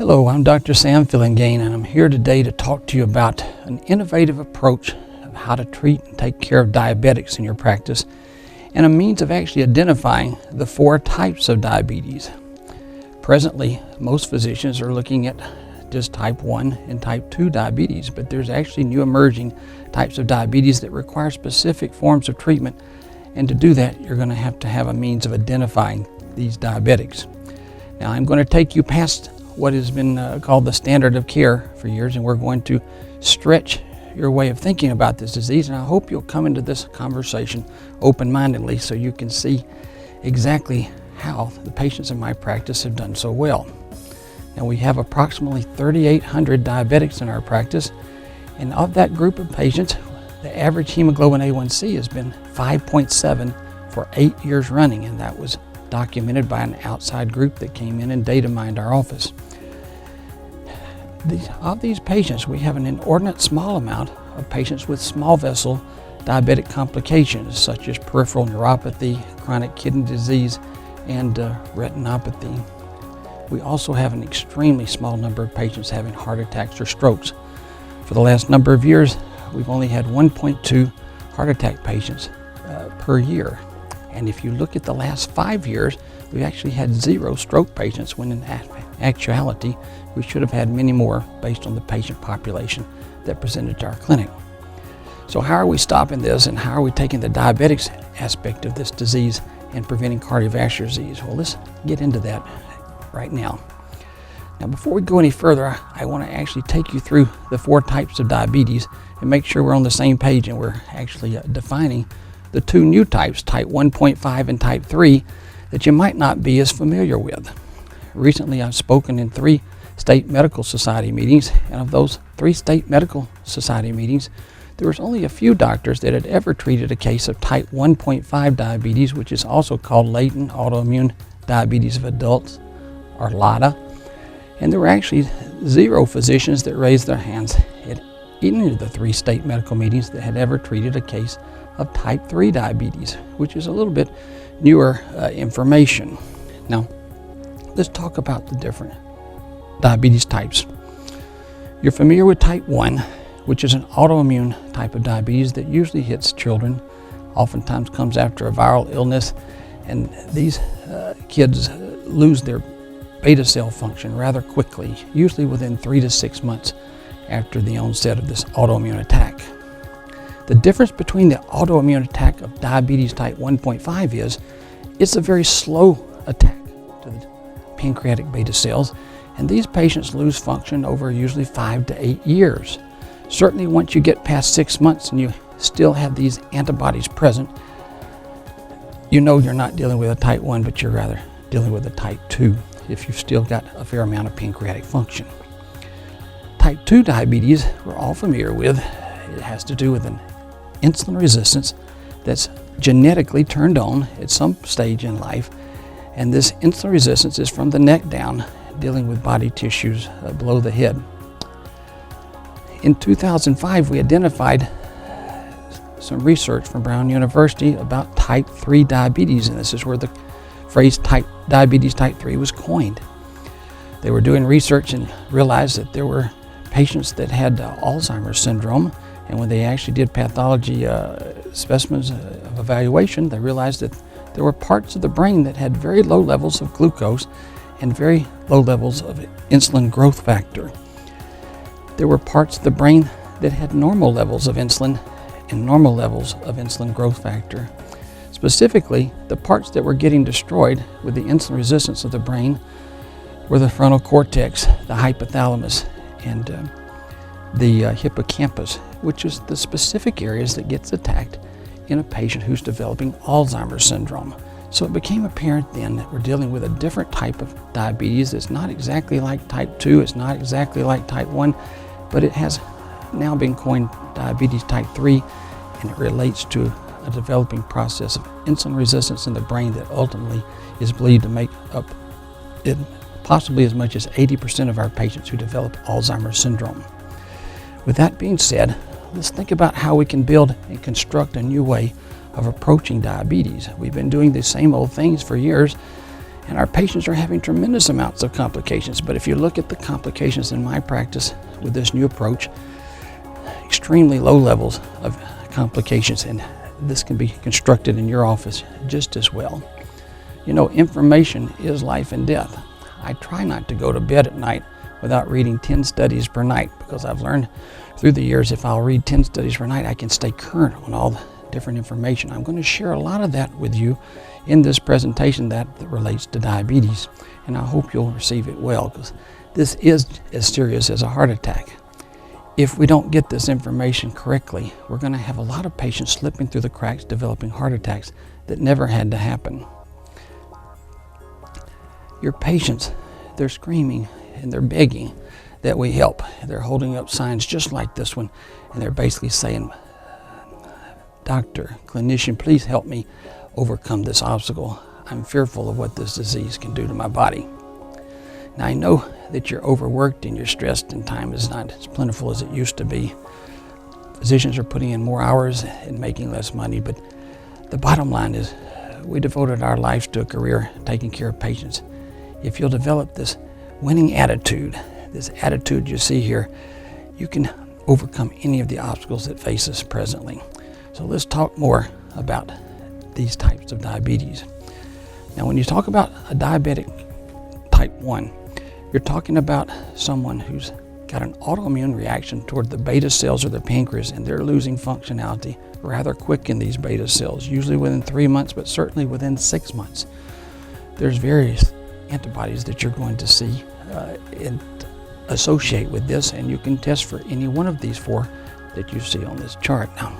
Hello, I'm Dr. Sam Fillingain, and I'm here today to talk to you about an innovative approach of how to treat and take care of diabetics in your practice, and a means of actually identifying the 4 types of diabetes. Presently, most physicians are looking at just type 1 and type 2 diabetes, but there's actually new emerging types of diabetes that require specific forms of treatment, and to do that, you're going to have a means of identifying these diabetics. Now, I'm going to take you past what has been called the standard of care for years, and we're going to stretch your way of thinking about this disease, and I hope you'll come into this conversation open-mindedly so you can see exactly how the patients in my practice have done so well. Now, we have approximately 3,800 diabetics in our practice, and of that group of patients, the average hemoglobin A1C has been 5.7 for 8 years running, and that was documented by an outside group that came in and data mined our office. Of these patients, we have an inordinate small amount of patients with small vessel diabetic complications such as peripheral neuropathy, chronic kidney disease, and retinopathy. We also have an extremely small number of patients having heart attacks or strokes. For the last number of years, we've only had 1.2 heart attack patients per year. And if you look at the last 5 years, we've actually had 0 stroke patients, when in actuality, we should have had many more based on the patient population that presented to our clinic. So how are we stopping this, and how are we taking the diabetics aspect of this disease and preventing cardiovascular disease? Well, let's get into that right now. Now, before we go any further, I want to actually take you through the 4 types of diabetes and make sure we're on the same page and we're actually defining the 2 new types, type 1.5 and type 3, that you might not be as familiar with. Recently, I've spoken in 3 state medical society meetings, and of those 3 state medical society meetings, there was only a few doctors that had ever treated a case of type 1.5 diabetes, which is also called latent autoimmune diabetes of adults, or LADA. And there were actually 0 physicians that raised their hands at any of the 3 state medical meetings that had ever treated a case of type 3 diabetes, which is a little bit newer information. Now, let's talk about the different diabetes types. You're familiar with type 1, which is an autoimmune type of diabetes that usually hits children, oftentimes comes after a viral illness, and these kids lose their beta cell function rather quickly, usually within 3 to 6 months after the onset of this autoimmune attack. The difference between the autoimmune attack of diabetes type 1.5 is it's a very slow attack to the pancreatic beta cells, and these patients lose function over usually 5 to 8 years. Certainly once you get past 6 months and you still have these antibodies present, you know you're not dealing with a type 1, but you're rather dealing with a type 2 if you've still got a fair amount of pancreatic function. Type 2 diabetes, we're all familiar with. It has to do with an insulin resistance that's genetically turned on at some stage in life, and this insulin resistance is from the neck down, dealing with body tissues below the head. In 2005, we identified some research from Brown University about type 3 diabetes, and this is where the phrase diabetes type 3 was coined. They were doing research and realized that there were patients that had Alzheimer's syndrome, and when they actually did pathology specimens of evaluation, they realized that there were parts of the brain that had very low levels of glucose and very low levels of insulin growth factor. There were parts of the brain that had normal levels of insulin and normal levels of insulin growth factor. Specifically, the parts that were getting destroyed with the insulin resistance of the brain were the frontal cortex, the hypothalamus, and the hippocampus, which is the specific areas that gets attacked in a patient who's developing Alzheimer's syndrome. So it became apparent then that we're dealing with a different type of diabetes. It's not exactly like type 2, it's not exactly like type 1, but it has now been coined diabetes type 3, and it relates to a developing process of insulin resistance in the brain that ultimately is believed to make up possibly as much as 80% of our patients who develop Alzheimer's syndrome. With that being said, let's think about how we can build and construct a new way of approaching diabetes. We've been doing the same old things for years, And our patients are having tremendous amounts of complications. But if you look at the complications in my practice with this new approach, extremely low levels of complications, and this can be constructed in your office just as well. You know, information is life and death. I try not to go to bed at night without reading 10 studies per night, because I've learned through the years if I'll read 10 studies per night, I can stay current on all the different information. I'm going to share a lot of that with you in this presentation that relates to diabetes, and I hope you'll receive it well, because this is as serious as a heart attack. If we don't get this information correctly, we're going to have a lot of patients slipping through the cracks, developing heart attacks that never had to happen. Your patients, they're screaming and they're begging that we help. They're holding up signs just like this one, and they're basically saying, "Doctor, clinician, please help me overcome this obstacle. I'm fearful of what this disease can do to my body." Now, I know that you're overworked and you're stressed and time is not as plentiful as it used to be. Physicians are putting in more hours and making less money, but the bottom line is we devoted our lives to a career taking care of patients. If you'll develop this winning attitude, this attitude you see here, you can overcome any of the obstacles that face us presently. So let's talk more about these types of diabetes. Now, when you talk about a diabetic type 1, you're talking about someone who's got an autoimmune reaction toward the beta cells of the pancreas, and they're losing functionality rather quick in these beta cells, usually within 3 months, but certainly within 6 months. There's various antibodies that you're going to see and associate with this, and you can test for any one of these 4 that you see on this chart. Now,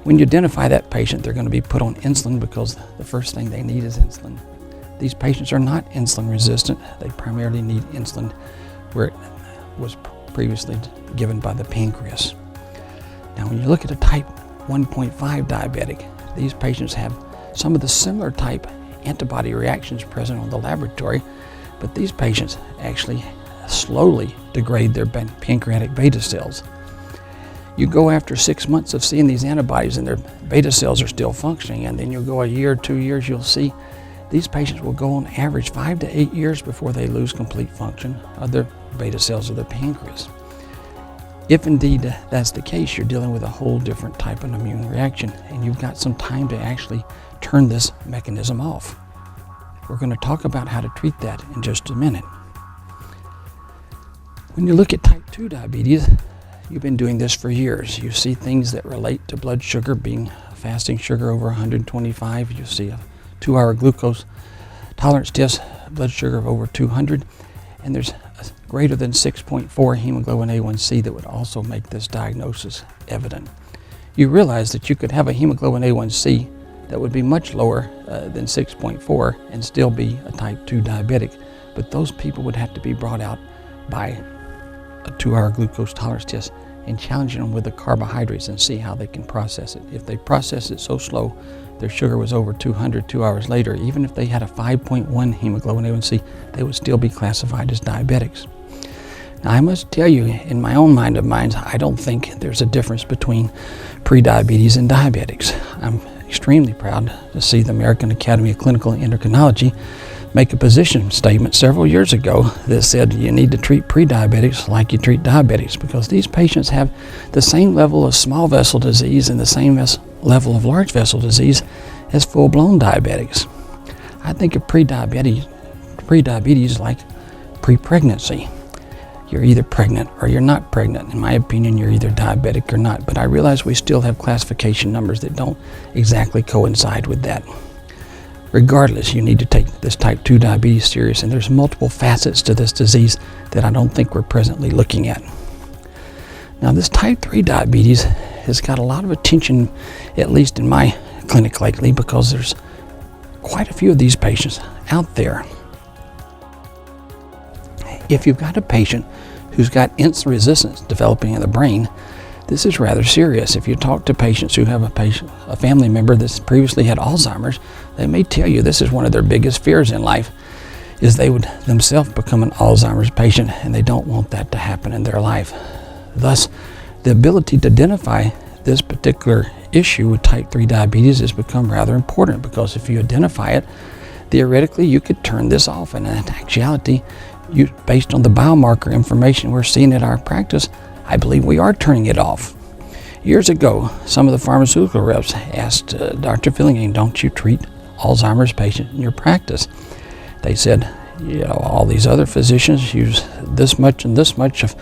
when you identify that patient, they're going to be put on insulin, because the first thing they need is insulin. These patients are not insulin resistant. They primarily need insulin where it was previously given by the pancreas. Now, when you look at a type 1.5 diabetic, these patients have some of the similar type antibody reactions present on the laboratory, but these patients actually slowly degrade their pancreatic beta cells. You go after 6 months of seeing these antibodies and their beta cells are still functioning, and then you'll go a year, 2 years, you'll see these patients will go on average 5 to 8 years before they lose complete function of their beta cells of their pancreas. If indeed that's the case, you're dealing with a whole different type of immune reaction, and you've got some time to actually turn this mechanism off. We're going to talk about how to treat that in just a minute. When you look at type 2 diabetes, you've been doing this for years. You see things that relate to blood sugar being fasting sugar over 125. You see a 2-hour glucose tolerance test, blood sugar of over 200, and there's a greater than 6.4 hemoglobin A1C that would also make this diagnosis evident. You realize that you could have a hemoglobin A1C that would be much lower than 6.4 and still be a type 2 diabetic, but those people would have to be brought out by a 2-hour glucose tolerance test and challenging them with the carbohydrates and see how they can process it. If they process it so slow, their sugar was over 200 2 hours later, even if they had a 5.1 hemoglobin A1C, they would still be classified as diabetics. Now, I must tell you, in my own mind of minds, I don't think there's a difference between prediabetes and diabetics. I'm extremely proud to see the American Academy of Clinical Endocrinology make a position statement several years ago that said you need to treat prediabetics like you treat diabetics, because these patients have the same level of small vessel disease and the same level of large vessel disease as full-blown diabetics. I think of prediabetes like pre-pregnancy. You're either pregnant or you're not pregnant. In my opinion, you're either diabetic or not, but I realize we still have classification numbers that don't exactly coincide with that. Regardless, you need to take this type 2 diabetes serious, and there's multiple facets to this disease that I don't think we're presently looking at. Now, this type 3 diabetes has got a lot of attention, at least in my clinic lately, because there's quite a few of these patients out there. If you've got a patient who's got insulin resistance developing in the brain, this is rather serious. If you talk to patients who have a family member that's previously had Alzheimer's, they may tell you this is one of their biggest fears in life, is they would themselves become an Alzheimer's patient, and they don't want that to happen in their life. Thus, the ability to identify this particular issue with type 3 diabetes has become rather important, because if you identify it, Theoretically, you could turn this off, and in actuality, based on the biomarker information we're seeing in our practice, I believe we are turning it off. Years ago, some of the pharmaceutical reps asked Dr. Fillingham, don't you treat Alzheimer's patients in your practice? They said, all these other physicians use this much and this much of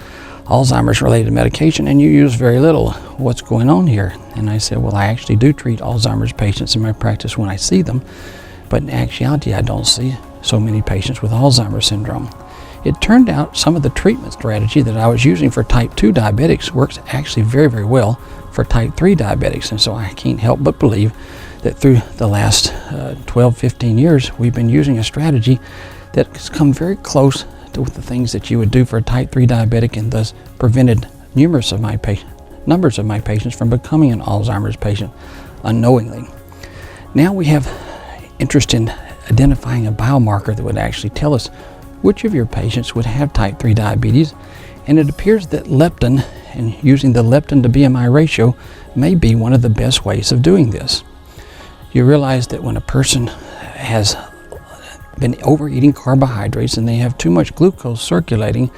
Alzheimer's related medication and you use very little. What's going on here? And I said, well, I actually do treat Alzheimer's patients in my practice when I see them, but in actuality, I don't see so many patients with Alzheimer's syndrome. It turned out some of the treatment strategy that I was using for type 2 diabetics works actually very, very well for type 3 diabetics. And so I can't help but believe that through the last 12, 15 years, we've been using a strategy that's come very close to the things that you would do for a type 3 diabetic, and thus prevented numbers of my patients from becoming an Alzheimer's patient unknowingly. Now we have interest in identifying a biomarker that would actually tell us which of your patients would have type 3 diabetes, and it appears that leptin and using the leptin to BMI ratio may be one of the best ways of doing this. You realize that when a person has been overeating carbohydrates and they have too much glucose circulating,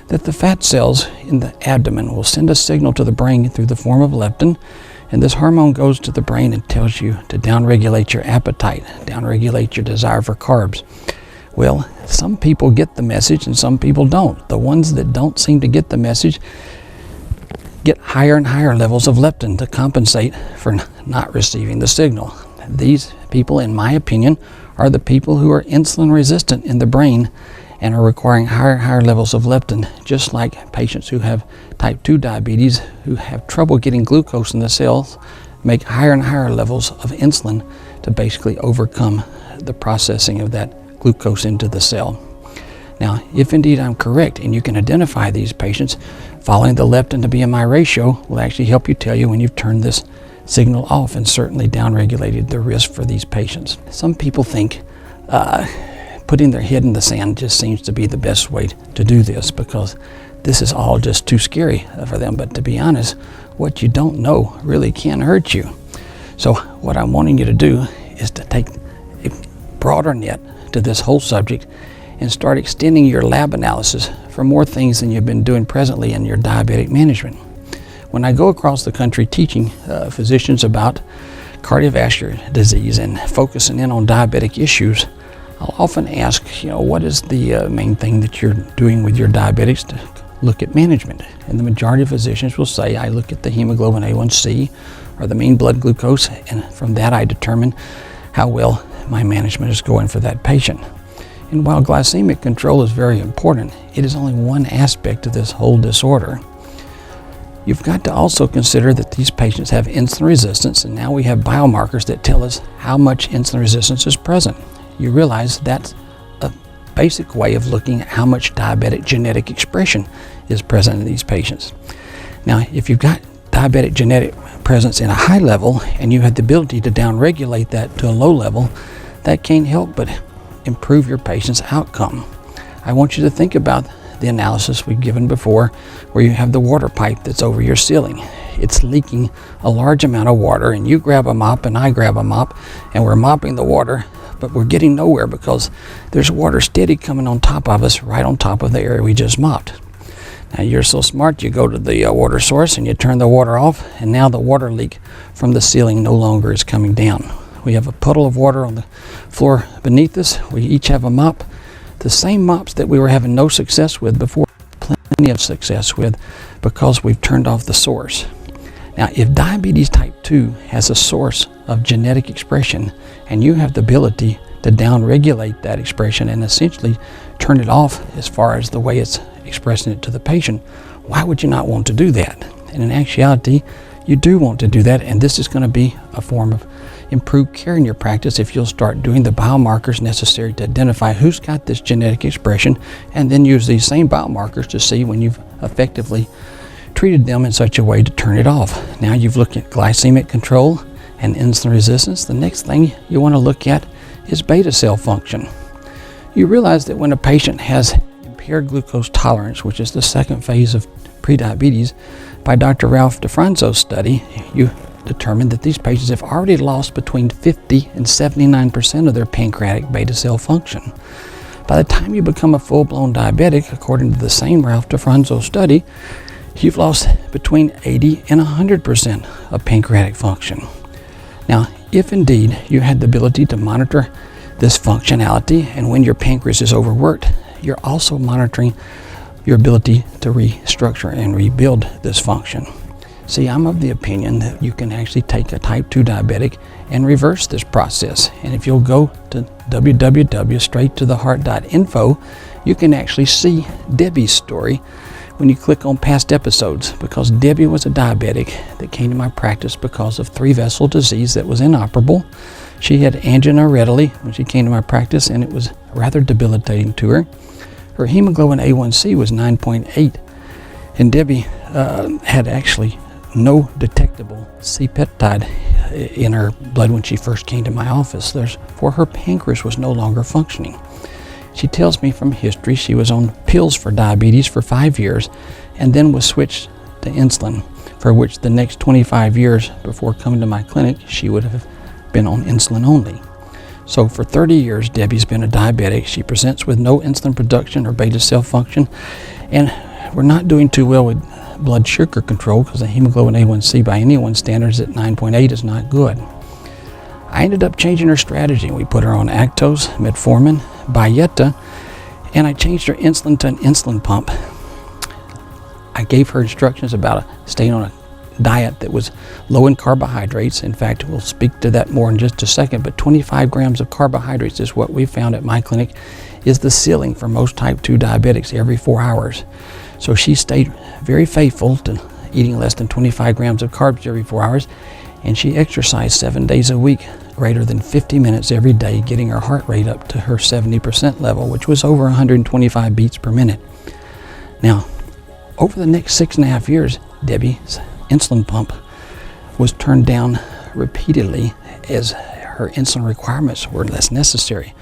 that the fat cells in the abdomen will send a signal to the brain through the form of leptin, and this hormone goes to the brain and tells you to downregulate your appetite, downregulate your desire for carbs. Well, some people get the message and some people don't. The ones that don't seem to get the message get higher and higher levels of leptin to compensate for not receiving the signal. These people, in my opinion, are the people who are insulin resistant in the brain and are requiring higher and higher levels of leptin, just like patients who have type 2 diabetes who have trouble getting glucose in the cells make higher and higher levels of insulin to basically overcome the processing of that glucose into the cell. Now, if indeed I'm correct and you can identify these patients, following the leptin to BMI ratio will actually help you tell you when you've turned this signal off and certainly downregulated the risk for these patients. Some people think putting their head in the sand just seems to be the best way to do this because this is all just too scary for them. But to be honest, what you don't know really can hurt you. So what I'm wanting you to do is to take a broader net to this whole subject and start extending your lab analysis for more things than you've been doing presently in your diabetic management. When I go across the country teaching physicians about cardiovascular disease and focusing in on diabetic issues, I'll often ask, what is the main thing that you're doing with your diabetics to look at management? And the majority of physicians will say, I look at the hemoglobin A1C or the mean blood glucose, and from that I determine how well my management is going for that patient. And while glycemic control is very important, it is only one aspect of this whole disorder. You've got to also consider that these patients have insulin resistance, and now we have biomarkers that tell us how much insulin resistance is present. You realize that's a basic way of looking at how much diabetic genetic expression is present in these patients. Now, if you've got diabetic genetic presence in a high level and you have the ability to downregulate that to a low level, that can't help but improve your patient's outcome. I want you to think about the analysis we've given before where you have the water pipe that's over your ceiling. It's leaking a large amount of water, and you grab a mop and I grab a mop and we're mopping the water, but we're getting nowhere because there's water steady coming on top of us, right on top of the area we just mopped. Now you're so smart, you go to the water source and you turn the water off, and now the water leak from the ceiling no longer is coming down. We have a puddle of water on the floor beneath us. We each have a mop. The same mops that we were having no success with before, plenty of success with, because we've turned off the source. Now, if diabetes type 2 has a source of genetic expression and you have the ability to downregulate that expression and essentially turn it off as far as the way it's expressing it to the patient, why would you not want to do that? And in actuality, you do want to do that, and this is going to be a form of improved care in your practice if you'll start doing the biomarkers necessary to identify who's got this genetic expression, and then use these same biomarkers to see when you've effectively treated them in such a way to turn it off. Now you've looked at glycemic control and insulin resistance. The next thing you want to look at is beta cell function. You realize that when a patient has impaired glucose tolerance, which is the second phase of prediabetes, by Dr. Ralph DeFranzo's study, you determined that these patients have already lost between 50 and 79% of their pancreatic beta cell function. By the time you become a full-blown diabetic, according to the same Ralph DeFranzo study, you've lost between 80 and 100% of pancreatic function. Now, if indeed you had the ability to monitor this functionality, and when your pancreas is overworked, you're also monitoring your ability to restructure and rebuild this function. See, I'm of the opinion that you can actually take a type 2 diabetic and reverse this process. And if you'll go to www.straighttotheheart.info, you can actually see Debbie's story when you click on past episodes, because Debbie was a diabetic that came to my practice because of 3-vessel disease that was inoperable. She had angina readily when she came to my practice, and it was rather debilitating to her. Her hemoglobin A1C was 9.8, and Debbie had actually no detectable C-peptide in her blood when she first came to my office. Therefore, her pancreas was no longer functioning. She tells me from history she was on pills for diabetes for 5 years and then was switched to insulin, for which the next 25 years before coming to my clinic, she would have been on insulin only. So for 30 years, Debbie's been a diabetic. She presents with no insulin production or beta cell function, and we're not doing too well with blood sugar control because the hemoglobin A1C by anyone's standards at 9.8 is not good. I ended up changing her strategy. We put her on Actos, metformin, Byetta, and I changed her insulin to an insulin pump. I gave her instructions about staying on a diet that was low in carbohydrates. In fact, we'll speak to that more in just a second, but 25 grams of carbohydrates is what we found at my clinic is the ceiling for most type 2 diabetics every 4 hours. So she stayed very faithful to eating less than 25 grams of carbs every 4 hours, and she exercised 7 days a week, greater than 50 minutes every day, getting her heart rate up to her 70% level, which was over 125 beats per minute. Now, over the next 6.5 years, Debbie's insulin pump was turned down repeatedly as her insulin requirements were less necessary.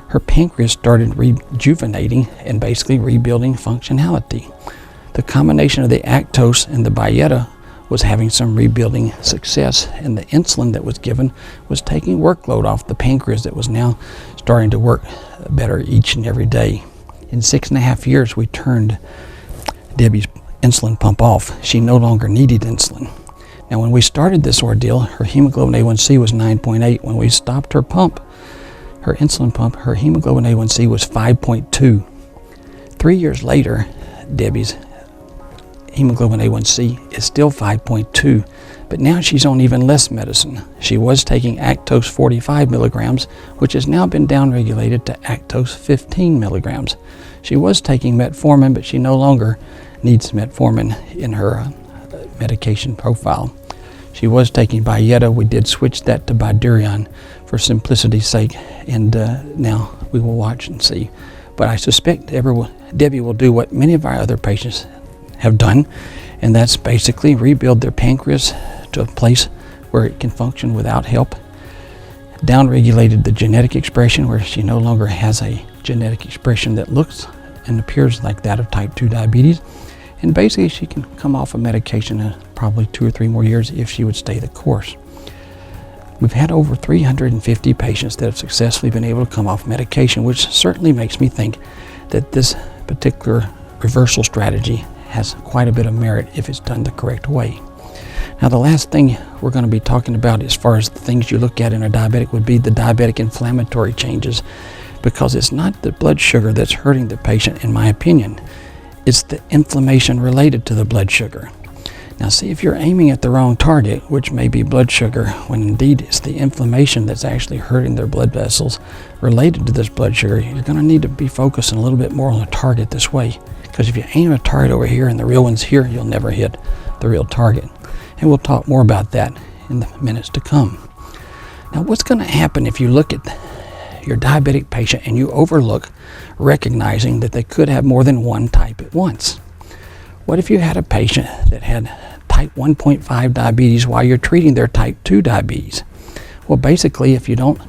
Her pancreas started rejuvenating and basically rebuilding functionality. The combination of the Actos and the Byetta was having some rebuilding success, and the insulin that was given was taking workload off the pancreas that was now starting to work better each and every day. In 6.5 years, we turned Debbie's insulin pump off. She no longer needed insulin. Now, when we started this ordeal, her hemoglobin A1C was 9.8. When we stopped her pump, her insulin pump, her hemoglobin A1C was 5.2. 3 years later, Debbie's hemoglobin A1C is still 5.2, but now she's on even less medicine. She was taking Actos 45 milligrams, which has now been downregulated to Actos 15 milligrams. She was taking metformin, but she no longer needs metformin in her medication profile. She was taking Byetta. We did switch that to Bydureon for simplicity's sake, and now we will watch and see. But I suspect Debbie will do what many of our other patients have done, and that's basically rebuild their pancreas to a place where it can function without help. Downregulated the genetic expression where she no longer has a genetic expression that looks and appears like that of type 2 diabetes. And basically she can come off of medication in probably 2 or 3 more years if she would stay the course. We've had over 350 patients that have successfully been able to come off medication, which certainly makes me think that this particular reversal strategy has quite a bit of merit if it's done the correct way. Now, the last thing we're going to be talking about as far as the things you look at in a diabetic would be the diabetic inflammatory changes, because it's not the blood sugar that's hurting the patient, in my opinion. It's the inflammation related to the blood sugar. Now, see, if you're aiming at the wrong target, which may be blood sugar, when indeed it's the inflammation that's actually hurting their blood vessels related to this blood sugar, you're going to need to be focusing a little bit more on the target this way. Because if you aim a target over here and the real one's here, you'll never hit the real target. And we'll talk more about that in the minutes to come. Now, what's going to happen if you look at your diabetic patient and you overlook recognizing that they could have more than one type at once? What if you had a patient that had type 1.5 diabetes while you're treating their type 2 diabetes? Well, basically, if you don't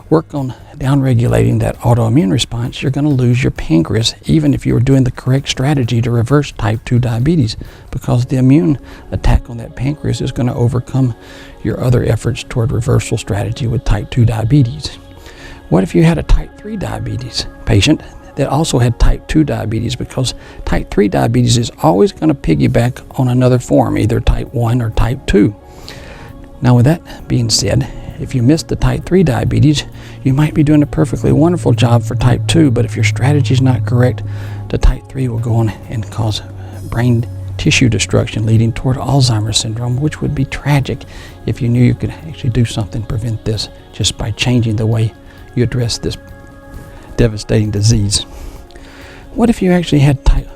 work on downregulating that autoimmune response, you're going to lose your pancreas, even if you were doing the correct strategy to reverse type 2 diabetes, because the immune attack on that pancreas is going to overcome your other efforts toward reversal strategy with type 2 diabetes. What if you had a type 3 diabetes patient that also had type 2 diabetes? Because type 3 diabetes is always going to piggyback on another form, either type 1 or type 2. Now, with that being said, if you missed the type 3 diabetes, you might be doing a perfectly wonderful job for type 2, but if your strategy is not correct, the type 3 will go on and cause brain tissue destruction, leading toward Alzheimer's syndrome, which would be tragic if you knew you could actually do something to prevent this just by changing the way you address this devastating disease. What if you actually had type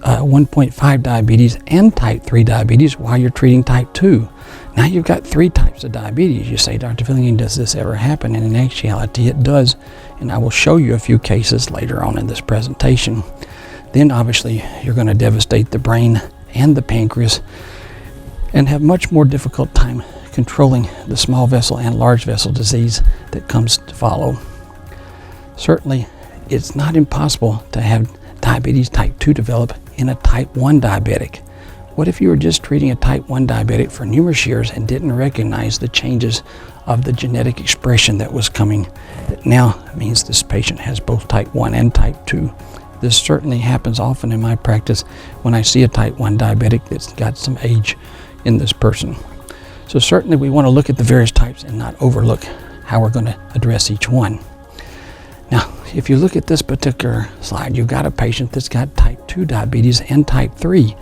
1.5 diabetes and type 3 diabetes while you're treating type 2? Now you've got 3 types of diabetes. You say, Dr. Fillion, does this ever happen? And in actuality, it does. And I will show you a few cases later on in this presentation. Then obviously, you're going to devastate the brain and the pancreas and have much more difficult time controlling the small vessel and large vessel disease that comes to follow. Certainly, it's not impossible to have diabetes type 2 develop in a type 1 diabetic. What if you were just treating a type 1 diabetic for numerous years and didn't recognize the changes of the genetic expression that was coming? That now means this patient has both type 1 and type 2. This certainly happens often in my practice when I see a type 1 diabetic that's got some age in this person. So certainly we want to look at the various types and not overlook how we're going to address each one. Now, if you look at this particular slide, you've got a patient that's got type 2 diabetes and type 3.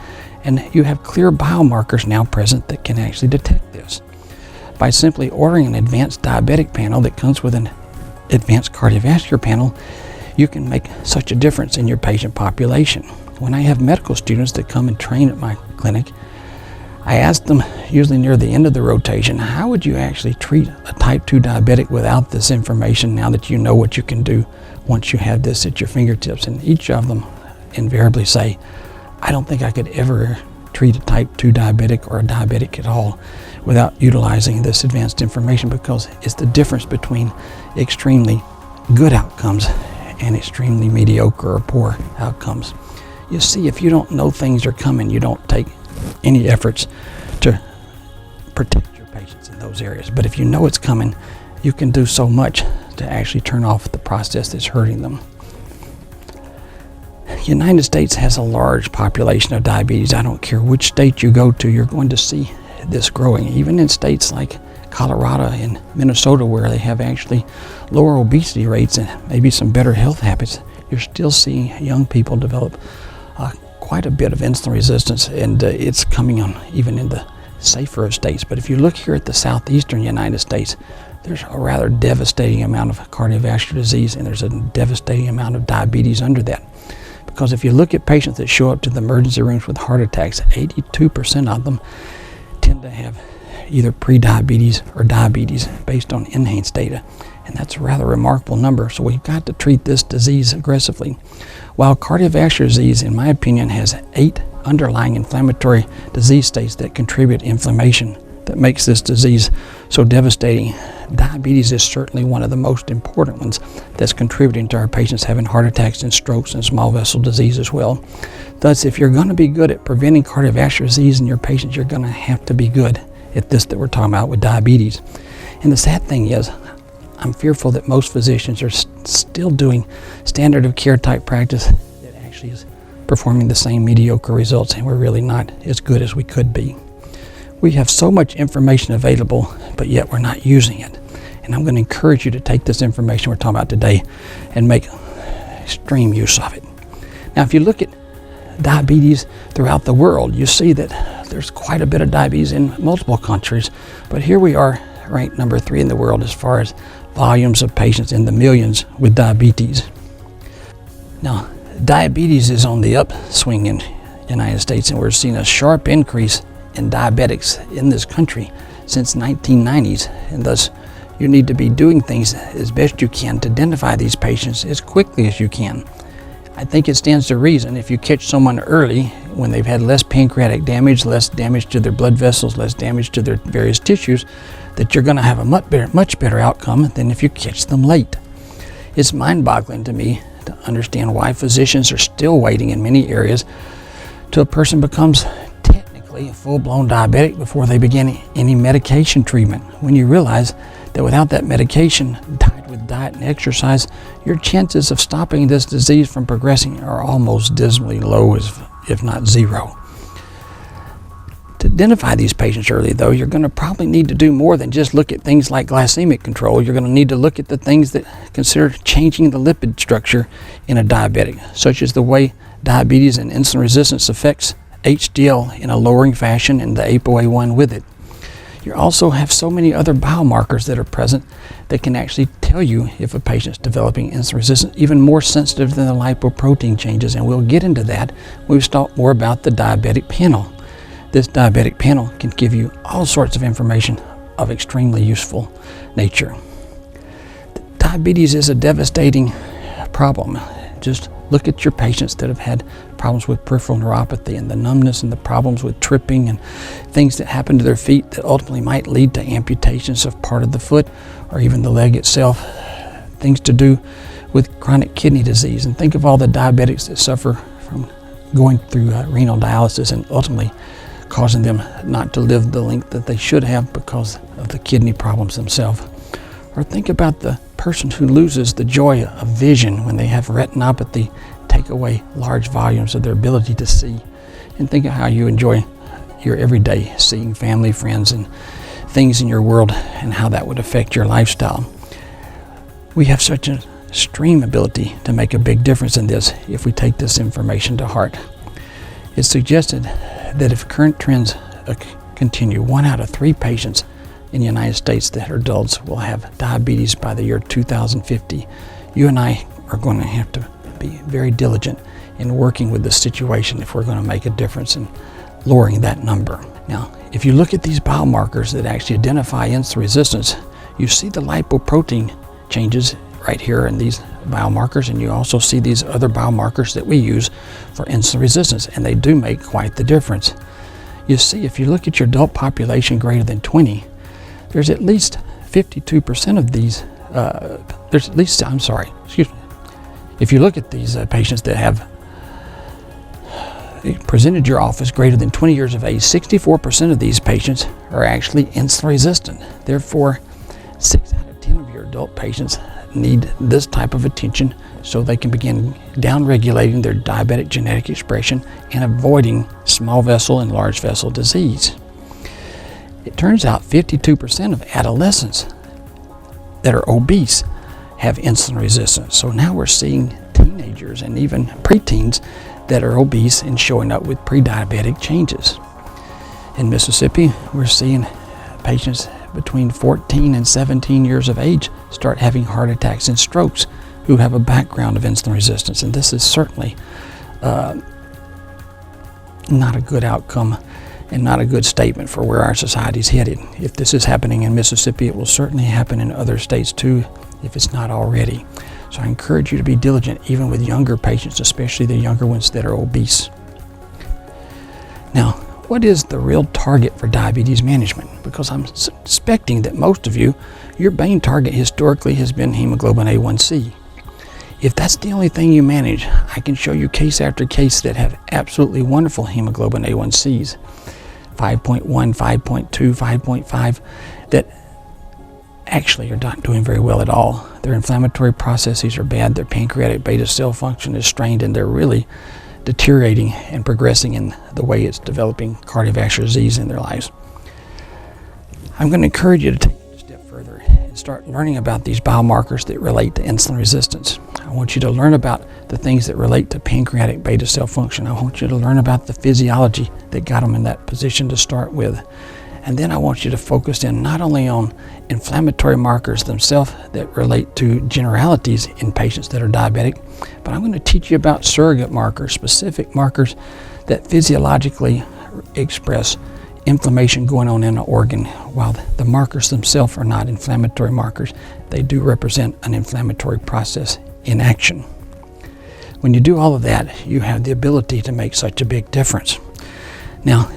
And you have clear biomarkers now present that can actually detect this. By simply ordering an advanced diabetic panel that comes with an advanced cardiovascular panel, you can make such a difference in your patient population. When I have medical students that come and train at my clinic, I ask them, usually near the end of the rotation, how would you actually treat a type 2 diabetic without this information now that you know what you can do once you have this at your fingertips? And each of them invariably say, I don't think I could ever treat a type 2 diabetic or a diabetic at all without utilizing this advanced information, because it's the difference between extremely good outcomes and extremely mediocre or poor outcomes. You see, if you don't know things are coming, you don't take any efforts to protect your patients in those areas. But if you know it's coming, you can do so much to actually turn off the process that's hurting them. The United States has a large population of diabetes. I don't care which state you go to, you're going to see this growing. Even in states like Colorado and Minnesota, where they have actually lower obesity rates and maybe some better health habits, you're still seeing young people develop quite a bit of insulin resistance, and it's coming on even in the safer states. But if you look here at the southeastern United States, there's a rather devastating amount of cardiovascular disease, and there's a devastating amount of diabetes under that. Because if you look at patients that show up to the emergency rooms with heart attacks, 82% of them tend to have either pre-diabetes or diabetes based on NHANES data. And that's a rather remarkable number. So we've got to treat this disease aggressively. While cardiovascular disease, in my opinion, has 8 underlying inflammatory disease states that contribute inflammation that makes this disease so devastating, diabetes is certainly one of the most important ones that's contributing to our patients having heart attacks and strokes and small vessel disease as well. Thus, if you're going to be good at preventing cardiovascular disease in your patients, you're going to have to be good at this that we're talking about with diabetes. And the sad thing is, I'm fearful that most physicians are still doing standard of care type practice that actually is performing the same mediocre results, and we're really not as good as we could be. We have so much information available, but yet we're not using it. And I'm going to encourage you to take this information we're talking about today and make extreme use of it. Now, if you look at diabetes throughout the world, you see that there's quite a bit of diabetes in multiple countries, but here we are ranked number 3 in the world as far as volumes of patients in the millions with diabetes. Now, diabetes is on the upswing in the United States, and we're seeing a sharp increase in diabetics in this country since 1990s, and thus you need to be doing things as best you can to identify these patients as quickly as you can. I think it stands to reason if you catch someone early when they've had less pancreatic damage, less damage to their blood vessels, less damage to their various tissues, that you're going to have a much better outcome than if you catch them late. It's mind-boggling to me to understand why physicians are still waiting in many areas till a person becomes technically a full-blown diabetic before they begin any medication treatment, when you realize that without that medication tied with diet and exercise, your chances of stopping this disease from progressing are almost dismally low, if not zero. To identify these patients early, though, you're going to probably need to do more than just look at things like glycemic control. You're going to need to look at the things that consider changing the lipid structure in a diabetic, such as the way diabetes and insulin resistance affects HDL in a lowering fashion and the ApoA1 with it. You also have so many other biomarkers that are present that can actually tell you if a patient's developing insulin resistance, even more sensitive than the lipoprotein changes, and we'll get into that when we talk more about the diabetic panel. This diabetic panel can give you all sorts of information of extremely useful nature. Diabetes is a devastating problem. Just look at your patients that have had problems with peripheral neuropathy and the numbness and the problems with tripping and things that happen to their feet that ultimately might lead to amputations of part of the foot or even the leg itself. Things to do with chronic kidney disease. And think of all the diabetics that suffer from going through renal dialysis and ultimately causing them not to live the length that they should have because of the kidney problems themselves. Or think about the person who loses the joy of vision when they have retinopathy take away large volumes of their ability to see. And think of how you enjoy your everyday seeing family, friends, and things in your world and how that would affect your lifestyle. We have such an extreme ability to make a big difference in this if we take this information to heart. It's suggested that if current trends continue, 1 out of 3 patients in the United States that are adults will have diabetes by the year 2050. You and I are going to have to be very diligent in working with this situation if we're going to make a difference in lowering that number. Now, if you look at these biomarkers that actually identify insulin resistance, you see the lipoprotein changes right here in these biomarkers, and you also see these other biomarkers that we use for insulin resistance, and they do make quite the difference. You see, if you look at your adult population greater than 20, there's at least 52% of these, if you look at these patients that have presented your office greater than 20 years of age, 64% of these patients are actually insulin resistant. Therefore, 6 out of 10 of your adult patients need this type of attention so they can begin down-regulating their diabetic genetic expression and avoiding small vessel and large vessel disease. It turns out 52% of adolescents that are obese have insulin resistance. So now we're seeing teenagers and even preteens that are obese and showing up with pre-diabetic changes. In Mississippi, we're seeing patients between 14 and 17 years of age start having heart attacks and strokes who have a background of insulin resistance. And this is certainly not a good outcome and not a good statement for where our society is headed. If this is happening in Mississippi, it will certainly happen in other states too, if it's not already. So I encourage you to be diligent, even with younger patients, especially the younger ones that are obese. Now, what is the real target for diabetes management? Because I'm suspecting that most of you, your main target historically has been hemoglobin A1C. If that's the only thing you manage, I can show you case after case that have absolutely wonderful hemoglobin A1Cs, 5.1, 5.2, 5.5, that actually are not doing very well at all. Their inflammatory processes are bad, their pancreatic beta cell function is strained, and they're really deteriorating and progressing in the way it's developing cardiovascular disease in their lives. I'm going to encourage you to take it a step further and start learning about these biomarkers that relate to insulin resistance. I want you to learn about the things that relate to pancreatic beta cell function. I want you to learn about the physiology that got them in that position to start with. And then I want you to focus in not only on inflammatory markers themselves that relate to generalities in patients that are diabetic, but I'm going to teach you about surrogate markers, specific markers that physiologically express inflammation going on in an organ. While the markers themselves are not inflammatory markers, they do represent an inflammatory process in action. When you do all of that, you have the ability to make such a big difference. Now,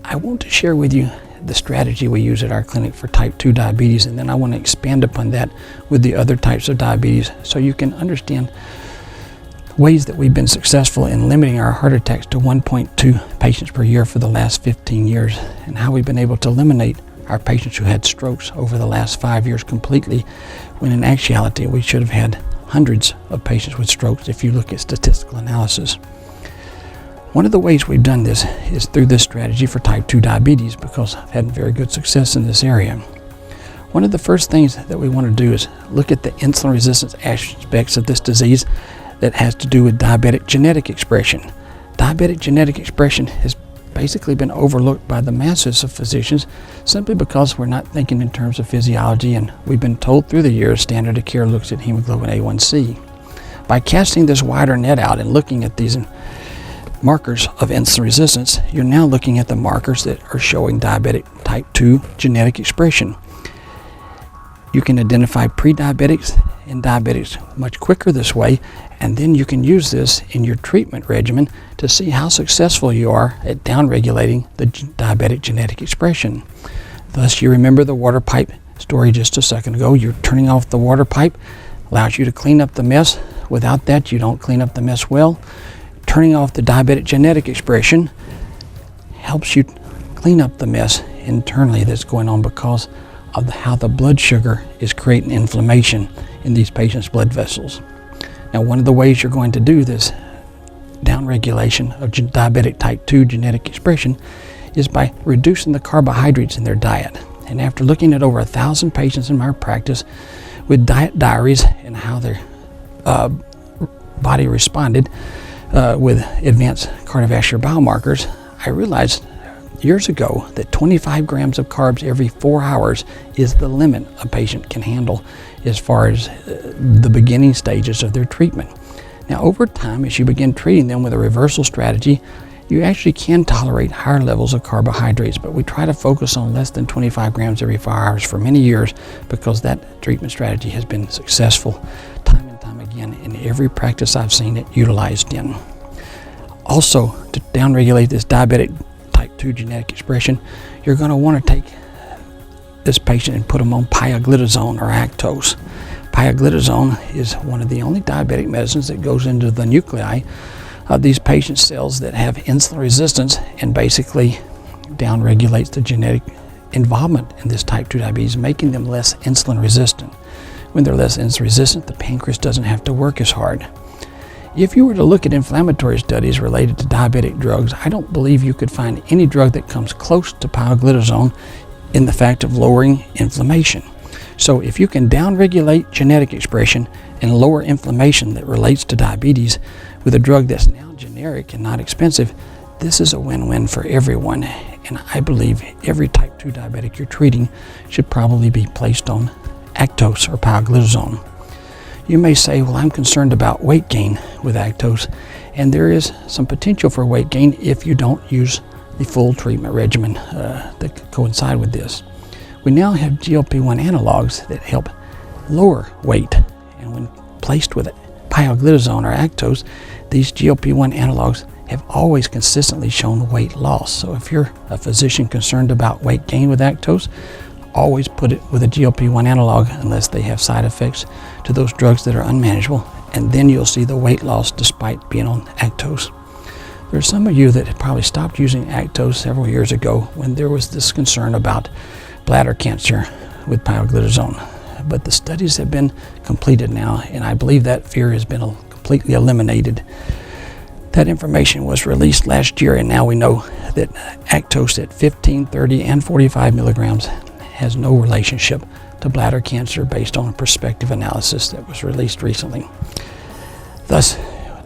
I want to share with you the strategy we use at our clinic for type 2 diabetes, and then I want to expand upon that with the other types of diabetes so you can understand ways that we've been successful in limiting our heart attacks to 1.2 patients per year for the last 15 years, and how we've been able to eliminate our patients who had strokes over the last 5 years completely, when in actuality we should have had hundreds of patients with strokes if you look at statistical analysis. One of the ways we've done this is through this strategy for type 2 diabetes, because I've had very good success in this area. One of the first things that we want to do is look at the insulin resistance aspects of this disease that has to do with diabetic genetic expression. Diabetic genetic expression has basically been overlooked by the masses of physicians simply because we're not thinking in terms of physiology, and we've been told through the years standard of care looks at hemoglobin A1C. By casting this wider net out and looking at these markers of insulin resistance, you're now looking at the markers that are showing diabetic type 2 genetic expression. You can identify pre-diabetics and diabetics much quicker this way, and then you can use this in your treatment regimen to see how successful you are at downregulating the diabetic genetic expression. Thus, you remember the water pipe story just a second ago. You're turning off the water pipe, allows you to clean up the mess. Without that, you don't clean up the mess well. Turning off the diabetic genetic expression helps you clean up the mess internally that's going on because of how the blood sugar is creating inflammation in these patients' blood vessels. Now, one of the ways you're going to do this downregulation of diabetic type 2 genetic expression is by reducing the carbohydrates in their diet. And after looking at over 1,000 patients in my practice with diet diaries and how their body responded with advanced cardiovascular biomarkers, I realized years ago that 25 grams of carbs every 4 hours is the limit a patient can handle as far as the beginning stages of their treatment. Now, over time, as you begin treating them with a reversal strategy, you actually can tolerate higher levels of carbohydrates, but we try to focus on less than 25 grams every 4 hours for many years because that treatment strategy has been successful time and time again in every practice I've seen it utilized in. Also, to downregulate this diabetic type 2 genetic expression, you're going to want to take this patient and put them on pioglitazone or Actos. Pioglitazone is one of the only diabetic medicines that goes into the nuclei of these patient cells that have insulin resistance and basically downregulates the genetic involvement in this type 2 diabetes, making them less insulin resistant. When they're less insulin resistant, the pancreas doesn't have to work as hard. If you were to look at inflammatory studies related to diabetic drugs, I don't believe you could find any drug that comes close to pioglitazone in the fact of lowering inflammation. So if you can downregulate genetic expression and lower inflammation that relates to diabetes with a drug that's now generic and not expensive, this is a win-win for everyone. And I believe every type 2 diabetic you're treating should probably be placed on Actos or pioglitazone. You may say, well, I'm concerned about weight gain with Actos, and there is some potential for weight gain if you don't use the full treatment regimen that coincide with this. We now have GLP-1 analogs that help lower weight, and when placed with pioglitazone or Actos, these GLP-1 analogs have always consistently shown weight loss. So if you're a physician concerned about weight gain with Actos, always put it with a GLP-1 analog unless they have side effects to those drugs that are unmanageable, and then you'll see the weight loss despite being on Actos. There are some of you that probably stopped using Actos several years ago when there was this concern about bladder cancer with pioglitazone. But the studies have been completed now, and I believe that fear has been completely eliminated. That information was released last year, and now we know that Actos at 15, 30, and 45 milligrams has no relationship to bladder cancer based on a prospective analysis that was released recently. Thus,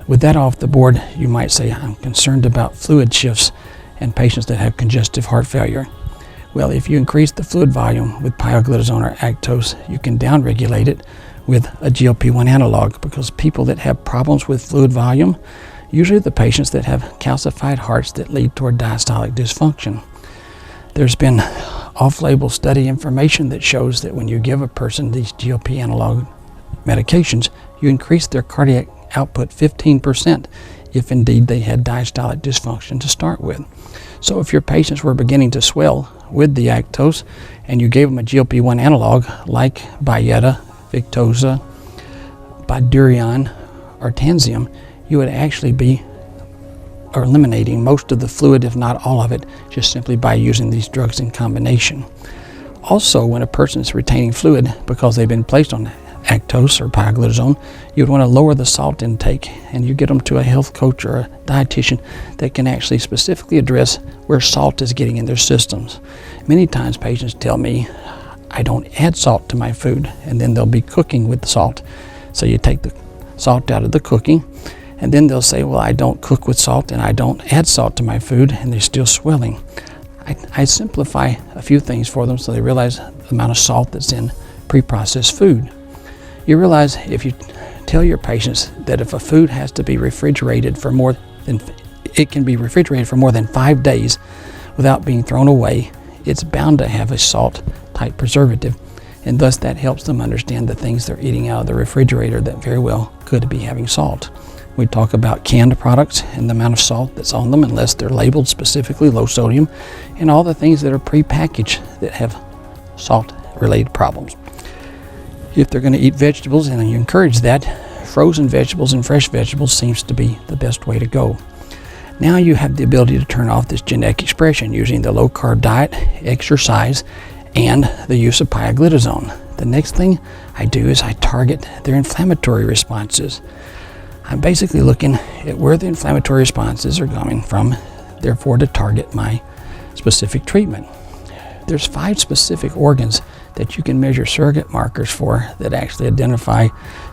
with that off the board, you might say, I'm concerned about fluid shifts in patients that have congestive heart failure. Well, if you increase the fluid volume with pioglitazone or Actos, you can downregulate it with a GLP-1 analog, because people that have problems with fluid volume, usually the patients that have calcified hearts that lead toward diastolic dysfunction. There's been off-label study information that shows that when you give a person these GLP analog medications, you increase their cardiac output 15% if indeed they had diastolic dysfunction to start with. So if your patients were beginning to swell with the Actos and you gave them a GLP-1 analog like Byetta, Victoza, Bydureon, or Tanzium, you would actually be eliminating most of the fluid, if not all of it, just simply by using these drugs in combination. Also, when a person is retaining fluid because they've been placed on Actos or pioglitazone, you would want to lower the salt intake, and you get them to a health coach or a dietitian that can actually specifically address where salt is getting in their systems. Many times patients tell me, I don't add salt to my food, and then they'll be cooking with the salt. So you take the salt out of the cooking, and then they'll say, well, I don't cook with salt and I don't add salt to my food, and they're still swelling. I simplify a few things for them so they realize the amount of salt that's in pre-processed food. You realize if you tell your patients that if a food has to be refrigerated for more than, it can be refrigerated for more than 5 days without being thrown away, it's bound to have a salt type preservative, and thus that helps them understand the things they're eating out of the refrigerator that very well could be having salt. We talk about canned products and the amount of salt that's on them unless they're labeled specifically low sodium, and all the things that are pre-packaged that have salt related problems. If they're going to eat vegetables, and you encourage that, frozen vegetables and fresh vegetables seems to be the best way to go. Now you have the ability to turn off this genetic expression using the low carb diet, exercise, and the use of pioglitazone. The next thing I do is I target their inflammatory responses. I'm basically looking at where the inflammatory responses are coming from, therefore to target my specific treatment. There's 5 specific organs that you can measure surrogate markers for that actually identify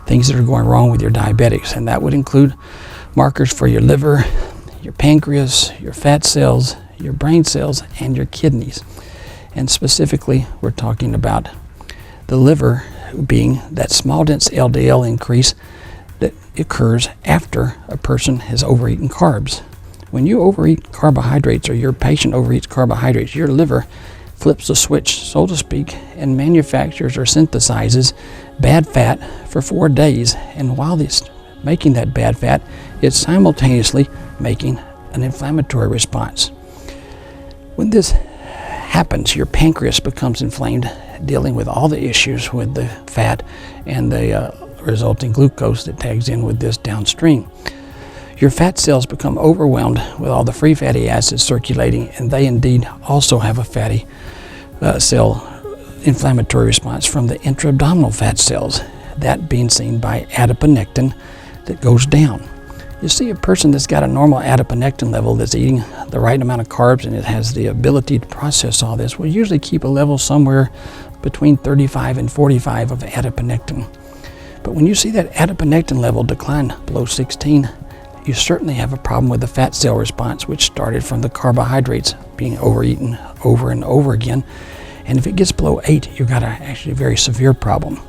things that are going wrong with your diabetics, and that would include markers for your liver, your pancreas, your fat cells, your brain cells, and your kidneys. And specifically, we're talking about the liver being that small dense LDL increase that occurs after a person has overeaten carbs. When you overeat carbohydrates, or your patient overeats carbohydrates, your liver flips the switch, so to speak, and manufactures or synthesizes bad fat for 4 days. And while it's making that bad fat, it's simultaneously making an inflammatory response. When this happens, your pancreas becomes inflamed, dealing with all the issues with the fat and the resulting glucose that tags in with this downstream. Your fat cells become overwhelmed with all the free fatty acids circulating, and they indeed also have a fatty cell inflammatory response from the intra-abdominal fat cells, that being seen by adiponectin that goes down. You see, a person that's got a normal adiponectin level, that's eating the right amount of carbs and it has the ability to process all this, will usually keep a level somewhere between 35 and 45 of adiponectin. But when you see that adiponectin level decline below 16, you certainly have a problem with the fat cell response, which started from the carbohydrates being overeaten over and over again. And if it gets below 8, you've got a actually very severe problem.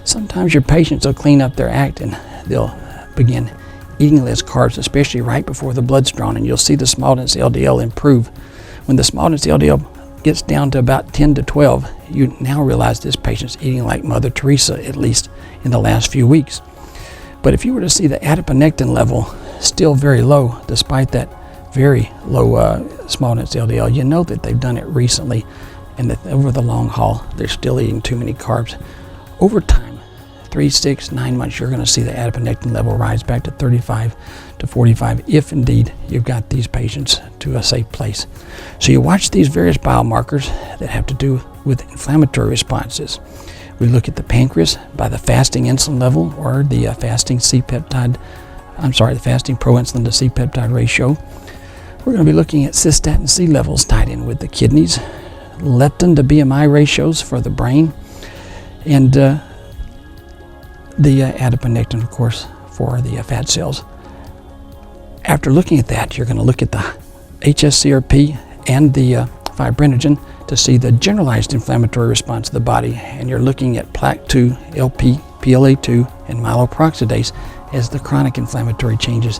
Sometimes your patients will clean up their act and they'll begin eating less carbs, especially right before the blood's drawn, and you'll see the small dense LDL improve. When the small dense LDL gets down to about 10 to 12, you now realize this patient's eating like Mother Teresa, at least in the last few weeks. But if you were to see the adiponectin level still very low, despite that very low small dense LDL, you know that they've done it recently, and that over the long haul, they're still eating too many carbs. Over time, 3, 6, 9 months, you're going to see the adiponectin level rise back to 35 to 45, if indeed you've got these patients to a safe place. So you watch these various biomarkers that have to do with inflammatory responses. We look at the pancreas by the fasting insulin level, or the fasting the fasting proinsulin to C-peptide ratio. We're going to be looking at cystatin C levels tied in with the kidneys, leptin to BMI ratios for the brain, and the adiponectin, of course, for the fat cells. After looking at that, you're going to look at the hsCRP and the fibrinogen to see the generalized inflammatory response of the body, and you're looking at plaque-2, LP, PLA2, and myeloperoxidase as the chronic inflammatory changes.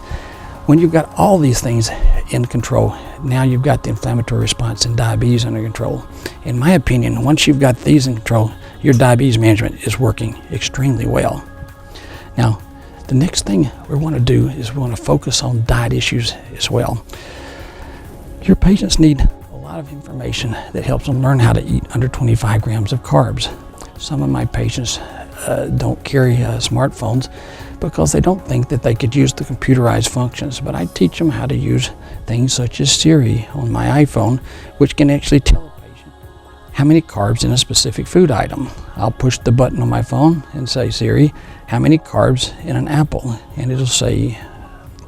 When you've got all these things in control, now you've got the inflammatory response and diabetes under control. In my opinion, once you've got these in control, your diabetes management is working extremely well. Now, The next thing we want to do is we want to focus on diet issues as well. Your patients need a lot of information that helps them learn how to eat under 25 grams of carbs. Some of my patients don't carry smartphones because they don't think that they could use the computerized functions, but I teach them how to use things such as Siri on my iPhone, which can actually tell a patient how many carbs in a specific food item. I'll push the button on my phone and say, Siri, how many carbs in an apple? And it'll say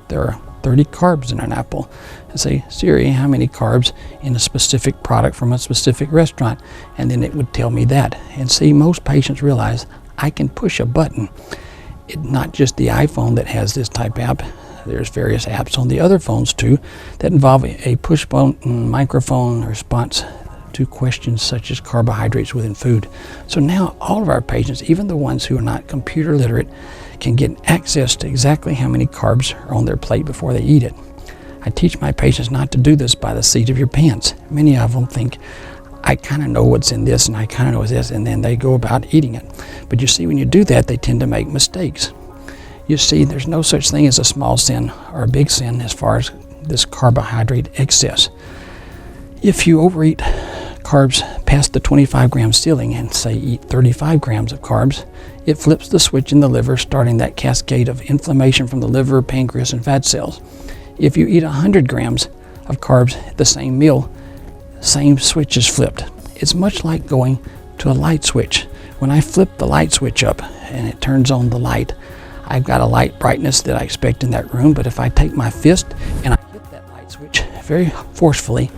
there are 30 carbs in an apple. And say, Siri, how many carbs in a specific product from a specific restaurant? And then it would tell me that. And see, most patients realize I can push a button. It's not just the iPhone that has this type app. There's various apps on the other phones too that involve a push button microphone response to questions such as carbohydrates within food. So now all of our patients, even the ones who are not computer literate, can get access to exactly how many carbs are on their plate before they eat it. I teach my patients not to do this by the seat of your pants. Many of them think, I kind of know what's in this and I kind of know what's this, and then they go about eating it. But you see, when you do that, they tend to make mistakes. You see, there's no such thing as a small sin or a big sin as far as this carbohydrate excess. If you overeat carbs past the 25 gram ceiling and say eat 35 grams of carbs, it flips the switch in the liver, starting that cascade of inflammation from the liver, pancreas, and fat cells. If you eat 100 grams of carbs at the same meal, same switch is flipped. It's much like going to a light switch. When I flip the light switch up and it turns on the light, I've got a light brightness that I expect in that room, but if I take my fist and I hit that light switch very forcefully,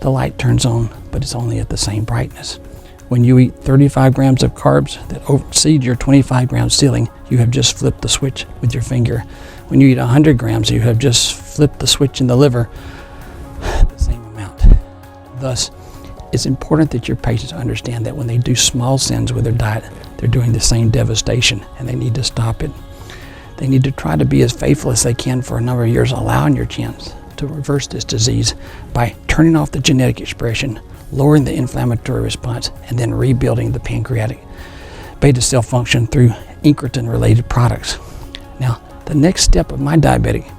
the light turns on, but it's only at the same brightness. When you eat 35 grams of carbs that exceed your 25 gram ceiling, you have just flipped the switch with your finger. When you eat 100 grams, you have just flipped the switch in the liver, the same amount. Thus, it's important that your patients understand that when they do small sins with their diet, they're doing the same devastation, and they need to stop it. They need to try to be as faithful as they can for a number of years, allowing your chance to reverse this disease by turning off the genetic expression, lowering the inflammatory response, and then rebuilding the pancreatic beta cell function through incretin-related products. Now, the next step of my diabetic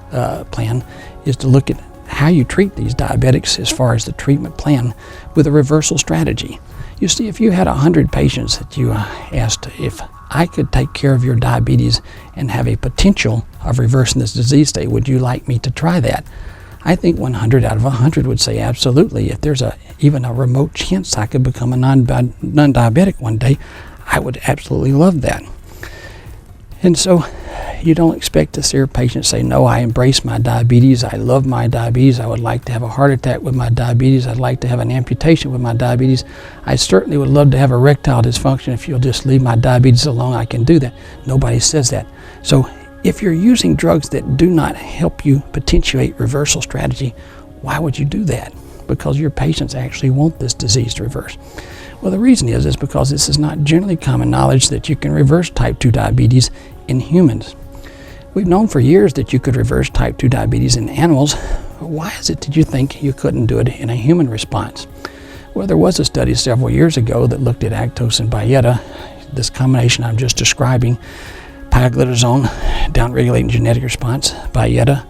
plan is to look at how you treat these diabetics as far as the treatment plan with a reversal strategy. You see, if you had 100 patients that you asked if I could take care of your diabetes and have a potential of reversing this disease state, would you like me to try that? I think 100 out of 100 would say absolutely. If there's even a remote chance I could become a non-diabetic one day, I would absolutely love that. And so you don't expect to see your patient say, no, I embrace my diabetes, I love my diabetes, I would like to have a heart attack with my diabetes, I'd like to have an amputation with my diabetes, I certainly would love to have erectile dysfunction. If you'll just leave my diabetes alone, I can do that. Nobody says that. So if you're using drugs that do not help you potentiate reversal strategy, why would you do that? Because your patients actually want this disease to reverse. Well, the reason is because this is not generally common knowledge that you can reverse type 2 diabetes in humans. We've known for years that you could reverse type 2 diabetes in animals. But why is it did you think you couldn't do it in a human response? Well, there was a study several years ago that looked at lactose and byetta, this combination I'm just describing, pioglitazone, downregulating genetic response, byetta,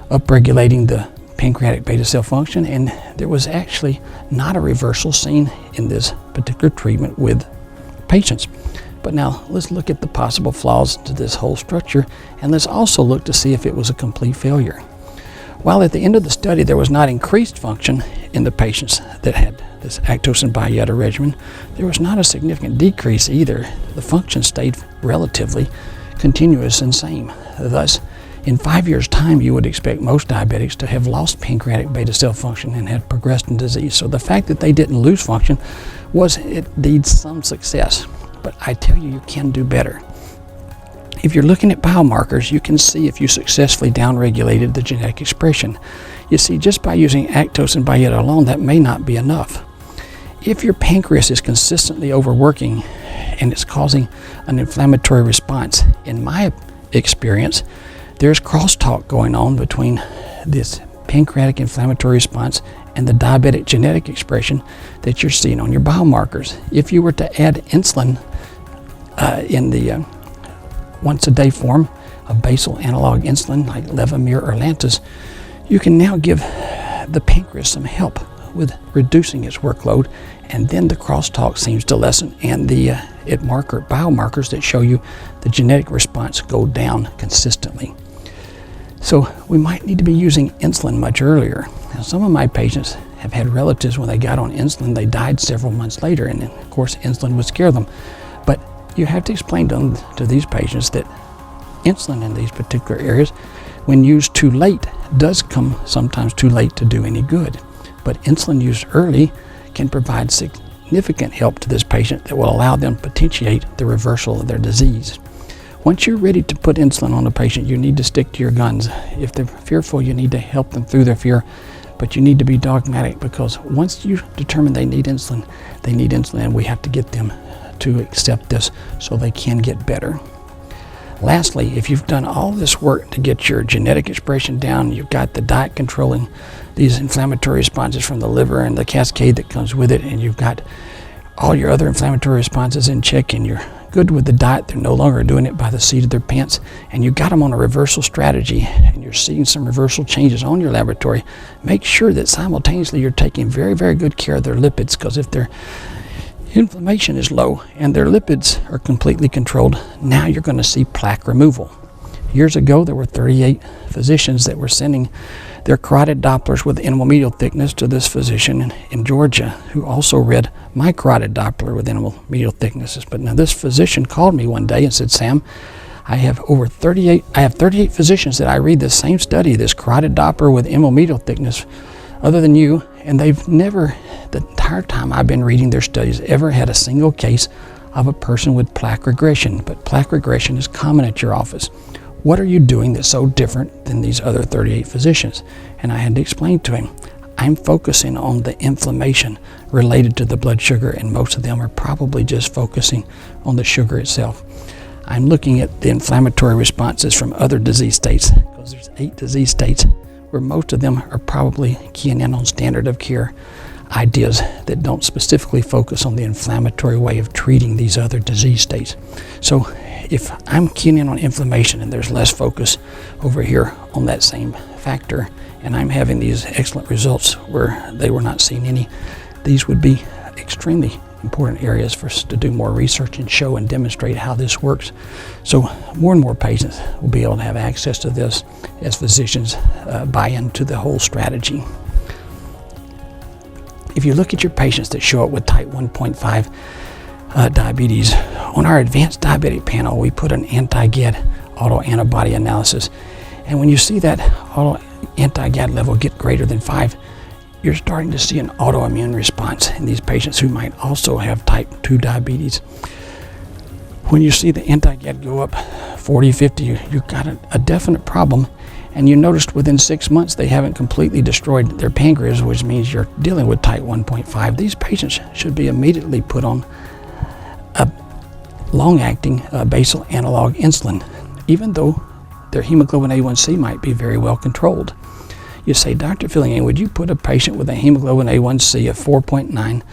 upregulating the pancreatic beta cell function, and there was actually not a reversal seen in this particular treatment with patients. But now let's look at the possible flaws to this whole structure, and let's also look to see if it was a complete failure. While at the end of the study there was not increased function in the patients that had this lactose and byetta regimen, there was not a significant decrease either. The function stayed relatively continuous and same. Thus, in 5 years' time, you would expect most diabetics to have lost pancreatic beta cell function and had progressed in disease. So the fact that they didn't lose function was indeed some success. But I tell you, you can do better. If you're looking at biomarkers, you can see if you successfully downregulated the genetic expression. You see, just by using lactose and byetta alone, that may not be enough. If your pancreas is consistently overworking and it's causing an inflammatory response, in my experience, there's crosstalk going on between this pancreatic inflammatory response and the diabetic genetic expression that you're seeing on your biomarkers. If you were to add insulin in the once a day form of basal analog insulin like Levemir or Lantus, you can now give the pancreas some help with reducing its workload, and then the crosstalk seems to lessen, and the biomarkers that show you the genetic response go down consistently. So we might need to be using insulin much earlier. Now, some of my patients have had relatives when they got on insulin, they died several months later, and of course insulin would scare them. But you have to explain to these patients that insulin in these particular areas, when used too late, does come sometimes too late to do any good. But insulin used early can provide significant help to this patient that will allow them to potentiate the reversal of their disease. Once you're ready to put insulin on a patient, you need to stick to your guns. If they're fearful, you need to help them through their fear, but you need to be dogmatic, because once you determine they need insulin, and we have to get them to accept this so they can get better. Lastly, if you've done all this work to get your genetic expression down, you've got the diet controlling these inflammatory responses from the liver and the cascade that comes with it, and you've got all your other inflammatory responses in check, and you're good with the diet, they're no longer doing it by the seat of their pants, and you got them on a reversal strategy, and you're seeing some reversal changes on your laboratory, make sure that simultaneously you're taking very, very good care of their lipids, because if their inflammation is low and their lipids are completely controlled, now you're going to see plaque removal. Years ago, there were 38 physicians that were sending their carotid Dopplers with intimal medial thickness to this physician in Georgia, who also read my carotid Doppler with intimal medial thicknesses. But now this physician called me one day and said, "Sam, I have 38 physicians that I read this same study, this carotid Doppler with intimal medial thickness, other than you, and they've never, the entire time I've been reading their studies, ever had a single case of a person with plaque regression. But plaque regression is common at your office. What are you doing that's so different than these other 38 physicians?" And I had to explain to him, I'm focusing on the inflammation related to the blood sugar, and most of them are probably just focusing on the sugar itself. I'm looking at the inflammatory responses from other disease states, because there's 8 disease states where most of them are probably keying in on standard of care ideas that don't specifically focus on the inflammatory way of treating these other disease states. So if I'm keying in on inflammation and there's less focus over here on that same factor, and I'm having these excellent results where they were not seeing any, these would be extremely important areas for us to do more research and show and demonstrate how this works. So more and more patients will be able to have access to this as physicians buy into the whole strategy. If you look at your patients that show up with type 1.5 diabetes, on our advanced diabetic panel, we put an anti-GAD autoantibody analysis. And when you see that anti-GAD level get greater than 5, you're starting to see an autoimmune response in these patients who might also have type 2 diabetes. When you see the anti-GAD go up 40, 50, you've got a definite problem. And you noticed within 6 months they haven't completely destroyed their pancreas, which means you're dealing with type 1.5. These patients should be immediately put on a long-acting basal analog insulin, even though their hemoglobin A1C might be very well controlled. You say, "Dr. Fillion, would you put a patient with a hemoglobin A1C of 4.9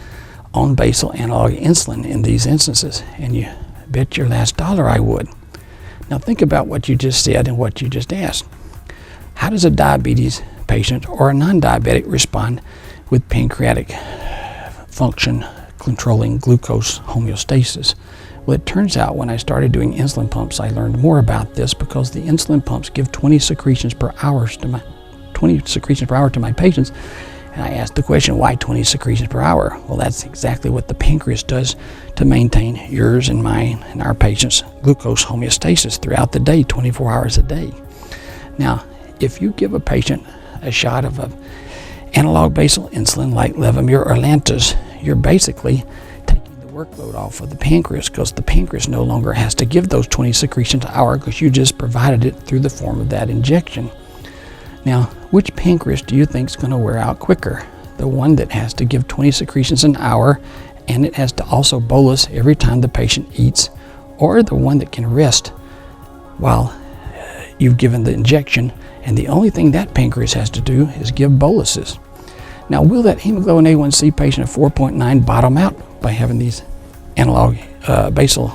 on basal analog insulin in these instances?" And you bet your last dollar I would. Now think about what you just said and what you just asked. How does a diabetes patient or a non-diabetic respond with pancreatic function controlling glucose homeostasis? Well, it turns out when I started doing insulin pumps, I learned more about this, because the insulin pumps give 20 secretions per hour to my patients. And I asked the question, why 20 secretions per hour? Well, that's exactly what the pancreas does to maintain yours and mine and our patients' glucose homeostasis throughout the day, 24 hours a day. Now, if you give a patient a shot of an analog basal insulin like Levemir or Lantus, you're basically taking the workload off of the pancreas, because the pancreas no longer has to give those 20 secretions an hour, because you just provided it through the form of that injection. Now, which pancreas do you think is going to wear out quicker? The one that has to give 20 secretions an hour and it has to also bolus every time the patient eats, or the one that can rest while you've given the injection, and the only thing that pancreas has to do is give boluses? Now, will that hemoglobin A1C patient of 4.9 bottom out by having these analog basal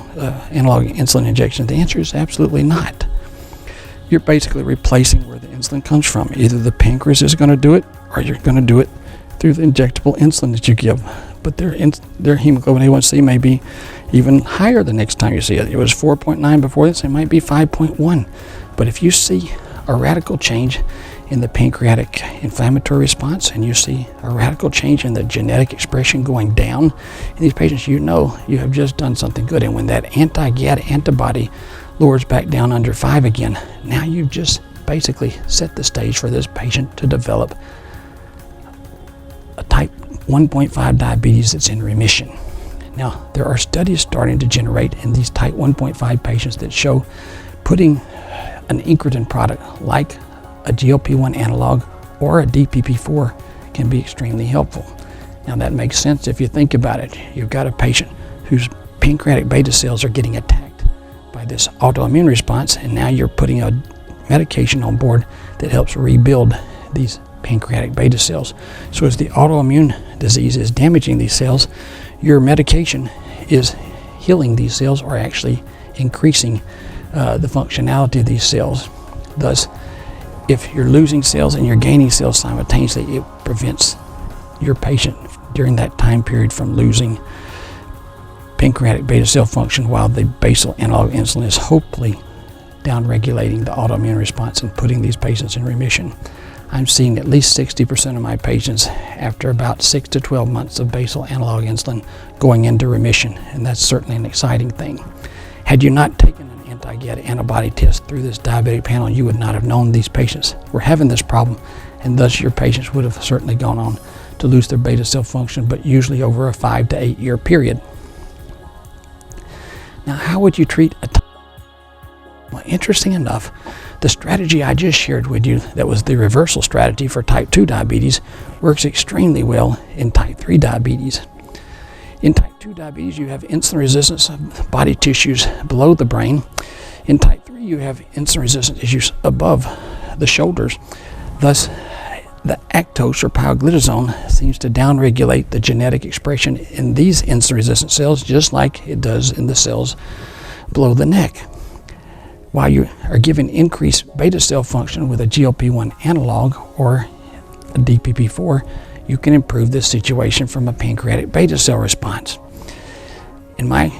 analog insulin injections? The answer is absolutely not. you're basically replacing where the insulin comes from. Either the pancreas is going to do it, or you're going to do it through the injectable insulin that you give. But their hemoglobin A1C may be even higher the next time you see it. It was 4.9 before this, it might be 5.1. But if you see a radical change in the pancreatic inflammatory response, and you see a radical change in the genetic expression going down in these patients, you know you have just done something good. And when that anti-GAD antibody lowers back down under 5 again, now you've just basically set the stage for this patient to develop a type 1.5 diabetes that's in remission. Now, there are studies starting to generate in these type 1.5 patients that show putting an incretin product like a GLP-1 analog or a DPP-4 can be extremely helpful. Now, that makes sense if you think about it. You've got a patient whose pancreatic beta cells are getting attacked by this autoimmune response, and now you're putting a medication on board that helps rebuild these pancreatic beta cells. So as the autoimmune disease is damaging these cells, your medication is healing these cells, or actually increasing the functionality of these cells. Thus, if you're losing cells and you're gaining cells simultaneously, it prevents your patient during that time period from losing pancreatic beta cell function, while the basal analog insulin is hopefully downregulating the autoimmune response and putting these patients in remission. I'm seeing at least 60% of my patients after about 6 to 12 months of basal analog insulin going into remission, and that's certainly an exciting thing. Had you not taken an anti-GAD antibody test through this diabetic panel, you would not have known these patients were having this problem, and thus your patients would have certainly gone on to lose their beta cell function, but usually over a 5 to 8 year period. Now, how would you treat a well, interesting enough, the strategy I just shared with you, that was the reversal strategy for type 2 diabetes, works extremely well in type 3 diabetes. In type 2 diabetes, you have insulin resistance of body tissues below the brain. In type 3, you have insulin resistance issues above the shoulders. Thus, the actose or pioglitazone seems to downregulate the genetic expression in these insulin resistant cells, just like it does in the cells below the neck. While you are given increased beta cell function with a GLP-1 analog or a DPP-4, you can improve this situation from a pancreatic beta cell response. In my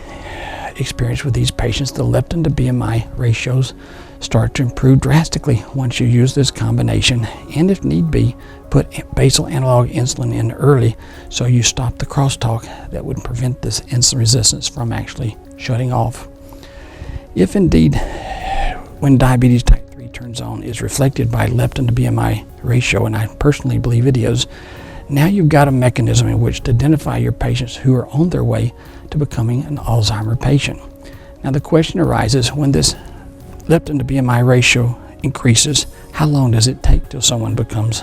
experience with these patients, the leptin to BMI ratios start to improve drastically once you use this combination, and if need be, put basal analog insulin in early so you stop the crosstalk that would prevent this insulin resistance from actually shutting off. If indeed, when diabetes type 3 turns on, is reflected by leptin to BMI ratio, and I personally believe it is, now you've got a mechanism in which to identify your patients who are on their way to becoming an Alzheimer's patient. Now the question arises, when this leptin to BMI ratio increases, how long does it take till someone becomes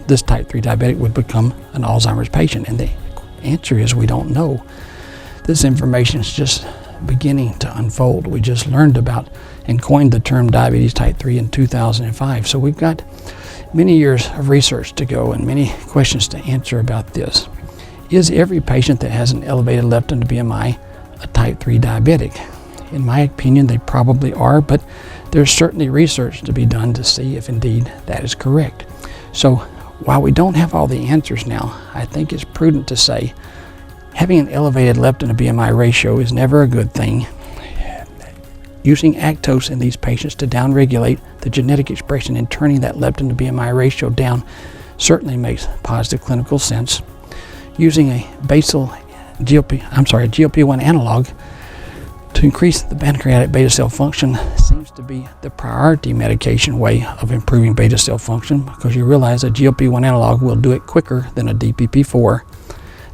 this type 3 diabetic would become an Alzheimer's patient? And the answer is we don't know. This information is just beginning to unfold. We just learned about and coined the term diabetes type 3 in 2005. So we've got many years of research to go and many questions to answer about this. Is every patient that has an elevated leptin to BMI a type 3 diabetic? In my opinion, they probably are, but there's certainly research to be done to see if indeed that is correct. So while we don't have all the answers now, I think it's prudent to say having an elevated leptin to BMI ratio is never a good thing. Using actose in these patients to downregulate the genetic expression and turning that leptin to BMI ratio down certainly makes positive clinical sense. Using a GLP-1 analog to increase the pancreatic beta cell function seems to be the priority medication way of improving beta cell function, because you realize a GLP-1 analog will do it quicker than a DPP-4.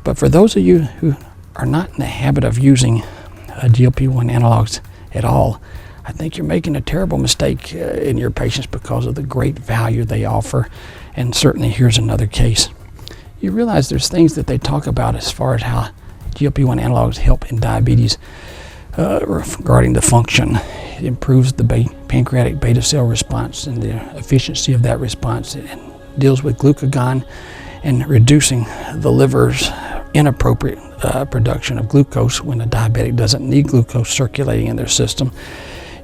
But for those of you who are not in the habit of using GLP-1 analogs at all, I think you're making a terrible mistake in your patients because of the great value they offer. And certainly here's another case. You realize there's things that they talk about as far as how GLP-1 analogs help in diabetes regarding the function. It improves the pancreatic beta cell response and the efficiency of that response. It deals with glucagon and reducing the liver's inappropriate production of glucose when a diabetic doesn't need glucose circulating in their system.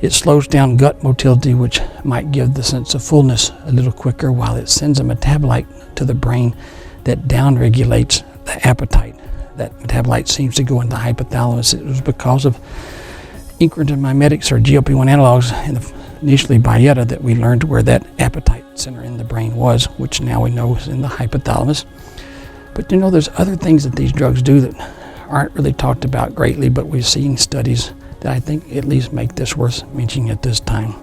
It slows down gut motility, which might give the sense of fullness a little quicker, while it sends a metabolite to the brain that downregulates the appetite. That metabolite seems to go into the hypothalamus. It was because of incretin mimetics or GLP-1 analogs, initially Byetta, that we learned where that appetite center in the brain was, which now we know is in the hypothalamus. But there's other things that these drugs do that aren't really talked about greatly, but we've seen studies that I think at least make this worth mentioning at this time.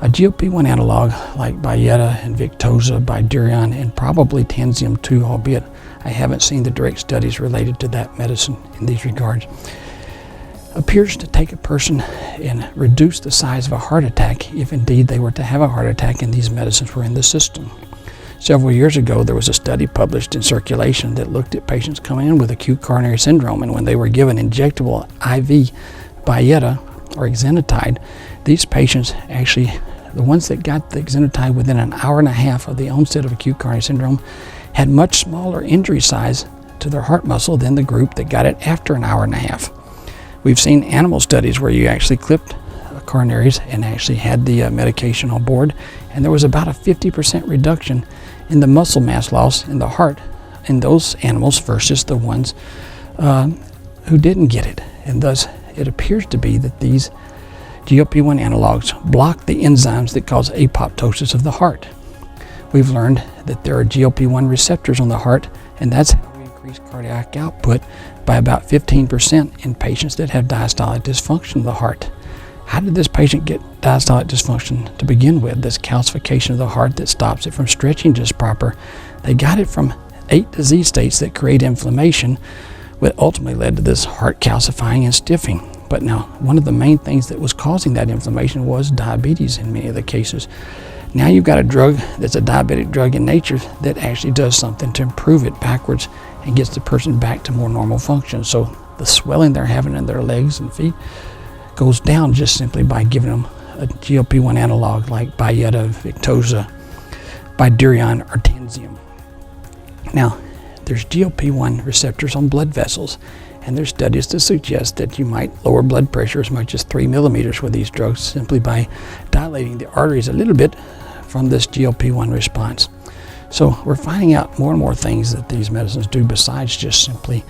A GLP-1 analog like Byetta and Victoza, Bydureon, and probably Tanzium too, albeit I haven't seen the direct studies related to that medicine in these regards, appears to take a person and reduce the size of a heart attack if indeed they were to have a heart attack and these medicines were in the system. Several years ago, there was a study published in Circulation that looked at patients coming in with acute coronary syndrome, and when they were given injectable IV Byetta or exenatide, these patients actually, the ones that got the exenatide within an hour and a half of the onset of acute coronary syndrome, had much smaller injury size to their heart muscle than the group that got it after an hour and a half. We've seen animal studies where you actually clipped coronaries and actually had the medication on board, and there was about a 50% reduction in the muscle mass loss in the heart in those animals versus the ones who didn't get it. And thus, it appears to be that these GLP-1 analogs block the enzymes that cause apoptosis of the heart. We've learned that there are GLP-1 receptors on the heart, and that's how we increase cardiac output by about 15% in patients that have diastolic dysfunction of the heart. How did this patient get diastolic dysfunction to begin with, this calcification of the heart that stops it from stretching just proper? They got it from 8 disease states that create inflammation, which ultimately led to this heart calcifying and stiffing. But now, one of the main things that was causing that inflammation was diabetes in many of the cases. Now you've got a drug that's a diabetic drug in nature that actually does something to improve it backwards and gets the person back to more normal function. So the swelling they're having in their legs and feet goes down just simply by giving them a GLP-1 analog like Byetta, Victoza, Bydureon, or Tanzium. Now, there's GLP-1 receptors on blood vessels, and there's studies to suggest that you might lower blood pressure as much as 3 millimeters with these drugs simply by dilating the arteries a little bit from this GLP-1 response. So we're finding out more and more things that these medicines do besides just simply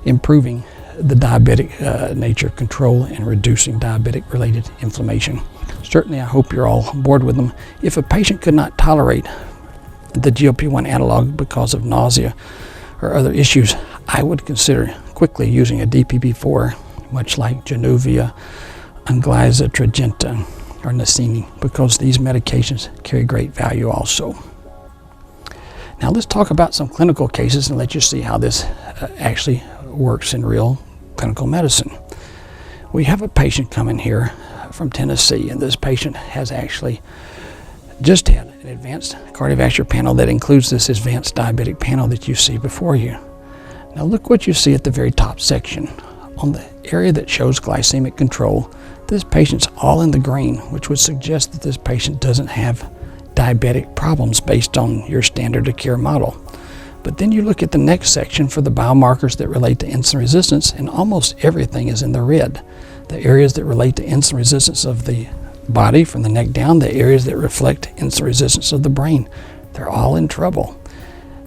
improving the diabetic nature control and reducing diabetic-related inflammation. Certainly, I hope you're all on board with them. If a patient could not tolerate the GLP-1 analog because of nausea or other issues, I would consider quickly using a DPP-4, much like Januvia, Onglyza, Tradjenta, or Nacini, because these medications carry great value also. Now let's talk about some clinical cases and let you see how this actually works in real clinical medicine. We have a patient coming here from Tennessee, and this patient has actually just had an advanced cardiovascular panel that includes this advanced diabetic panel that you see before you. Now look what you see at the very top section. On the area that shows glycemic control, this patient's all in the green, which would suggest that this patient doesn't have diabetic problems based on your standard of care model. But then you look at the next section for the biomarkers that relate to insulin resistance, and almost everything is in the red. The areas that relate to insulin resistance of the body from the neck down, the areas that reflect insulin resistance of the brain, they're all in trouble.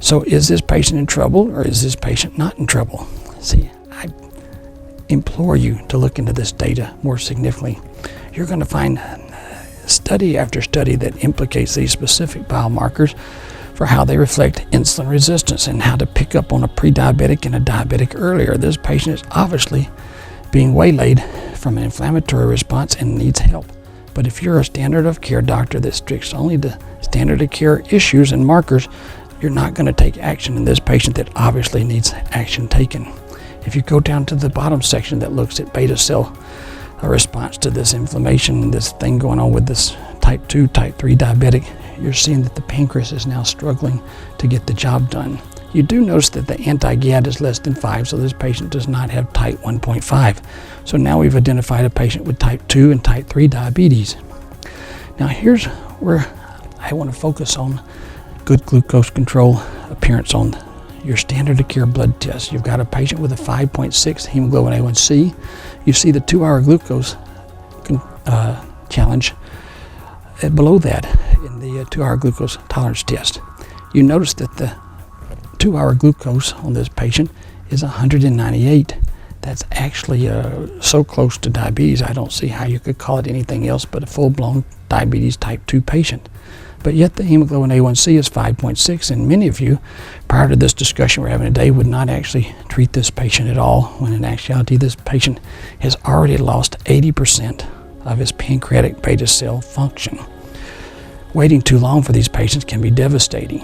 So is this patient in trouble, or is this patient not in trouble? See, I implore you to look into this data more significantly. You're going to find study after study that implicates these specific biomarkers for how they reflect insulin resistance and how to pick up on a pre-diabetic and a diabetic earlier. This patient is obviously being waylaid from an inflammatory response and needs help. But if you're a standard of care doctor that sticks only to standard of care issues and markers, you're not going to take action in this patient that obviously needs action taken. If you go down to the bottom section that looks at beta cell response to this inflammation and this thing going on with this type 2, type 3 diabetic, you're seeing that the pancreas is now struggling to get the job done. You do notice that the anti-GAD is less than 5, so this patient does not have type 1.5. So now we've identified a patient with type 2 and type 3 diabetes. Now here's where I want to focus on good glucose control appearance on your standard of care blood test. You've got a patient with a 5.6 hemoglobin A1C. You see the 2-hour glucose challenge below that in the 2-hour glucose tolerance test. You notice that the 2-hour glucose on this patient is 198. That's actually so close to diabetes, I don't see how you could call it anything else but a full-blown diabetes type 2 patient. But yet the hemoglobin A1C is 5.6, and many of you, prior to this discussion we're having today, would not actually treat this patient at all, when in actuality this patient has already lost 80% of his pancreatic beta cell function. Waiting too long for these patients can be devastating.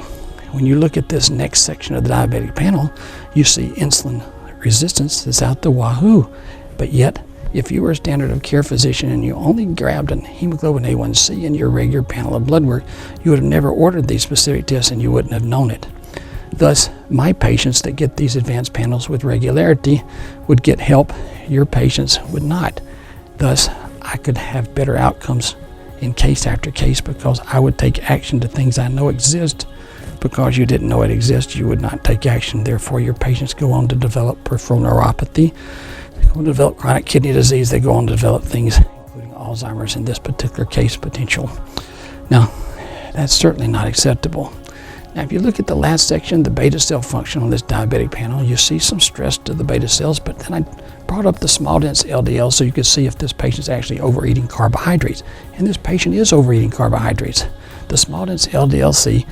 When you look at this next section of the diabetic panel, you see insulin resistance is out the wahoo. But yet, if you were a standard of care physician and you only grabbed an hemoglobin A1C in your regular panel of blood work, you would have never ordered these specific tests and you wouldn't have known it. Thus, my patients that get these advanced panels with regularity would get help. Your patients would not. Thus, I could have better outcomes in case after case because I would take action to things I know exist. Because you didn't know it exists, you would not take action. Therefore, your patients go on to develop peripheral neuropathy, they go on to develop chronic kidney disease, they go on to develop things including Alzheimer's in this particular case potential. Now, that's certainly not acceptable. Now, if you look at the last section, the beta cell function on this diabetic panel, you see some stress to the beta cells, but then I brought up the small dense LDL so you could see if this patient's actually overeating carbohydrates. And this patient is overeating carbohydrates. The small dense LDL-C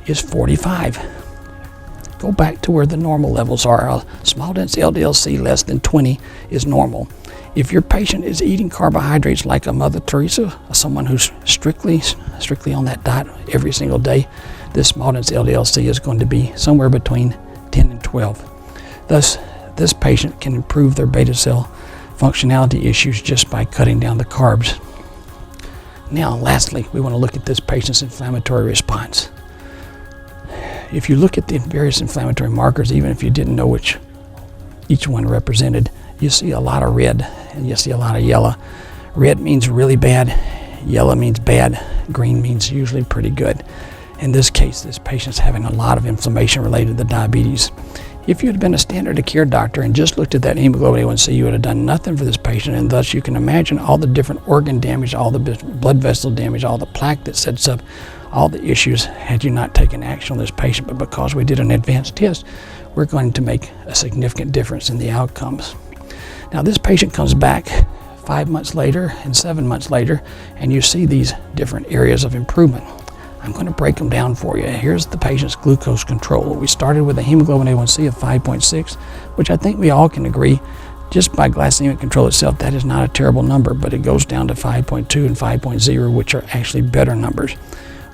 is 45. Go back to where the normal levels are. A small dense LDL-C less than 20 is normal. If your patient is eating carbohydrates like a Mother Teresa, someone who's strictly on that diet every single day, this small dense LDL-C is going to be somewhere between 10 and 12. Thus, this patient can improve their beta cell functionality issues just by cutting down the carbs. Now, lastly, we want to look at this patient's inflammatory response. If you look at the various inflammatory markers, even if you didn't know which each one represented, you see a lot of red and you see a lot of yellow. Red means really bad, yellow means bad, green means usually pretty good. In this case, this patient's having a lot of inflammation related to diabetes. If you had been a standard of care doctor and just looked at that hemoglobin A1C, you would have done nothing for this patient, and thus you can imagine all the different organ damage, all the blood vessel damage, all the plaque that sets up, all the issues had you not taken action on this patient. But because we did an advanced test, we're going to make a significant difference in the outcomes. Now, this patient comes back 5 months later and 7 months later, and you see these different areas of improvement. I'm going to break them down for you. Here's the patient's glucose control. We started with a hemoglobin A1C of 5.6, which I think we all can agree, just by glycemic control itself, that is not a terrible number, but it goes down to 5.2 and 5.0, which are actually better numbers.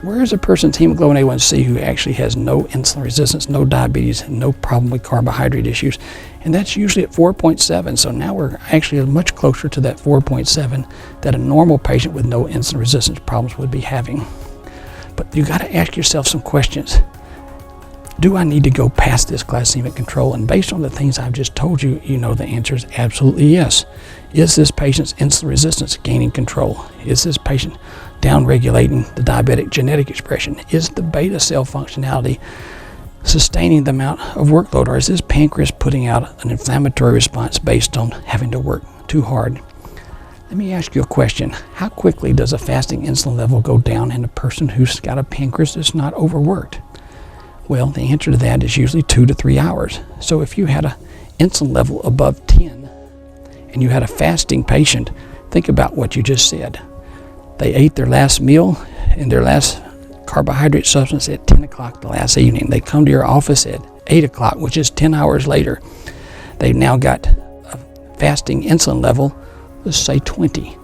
Where is a person's hemoglobin A1C who actually has no insulin resistance, no diabetes, and no problem with carbohydrate issues? And that's usually at 4.7. So now we're actually much closer to that 4.7 that a normal patient with no insulin resistance problems would be having. But you got to ask yourself some questions. Do I need to go past this glycemic control? And based on the things I've just told you, you know the answer is absolutely yes. Is this patient's insulin resistance gaining control? Is this patient downregulating the diabetic genetic expression? Is the beta cell functionality sustaining the amount of workload? Or is this pancreas putting out an inflammatory response based on having to work too hard? Let me ask you a question. How quickly does a fasting insulin level go down in a person who's got a pancreas that's not overworked? Well, the answer to that is usually 2 to 3 hours. So if you had an insulin level above 10 and you had a fasting patient, think about what you just said. They ate their last meal and their last carbohydrate substance at 10 o'clock the last evening. They come to your office at 8 o'clock, which is 10 hours later. They've now got a fasting insulin level, let's say 20.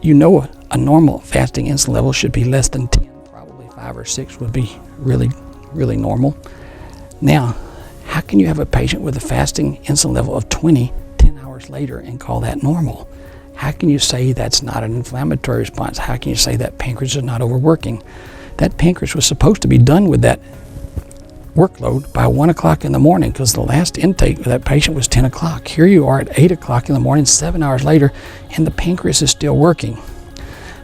You know a normal fasting insulin level should be less than 10. Probably 5 or 6 would be really, really normal. Now, how can you have a patient with a fasting insulin level of 20 10 hours later and call that normal? How can you say that's not an inflammatory response? How can you say that pancreas is not overworking? That pancreas was supposed to be done with that workload by 1 o'clock in the morning because the last intake of that patient was 10 o'clock. Here you are at 8 o'clock in the morning, 7 hours later, and the pancreas is still working.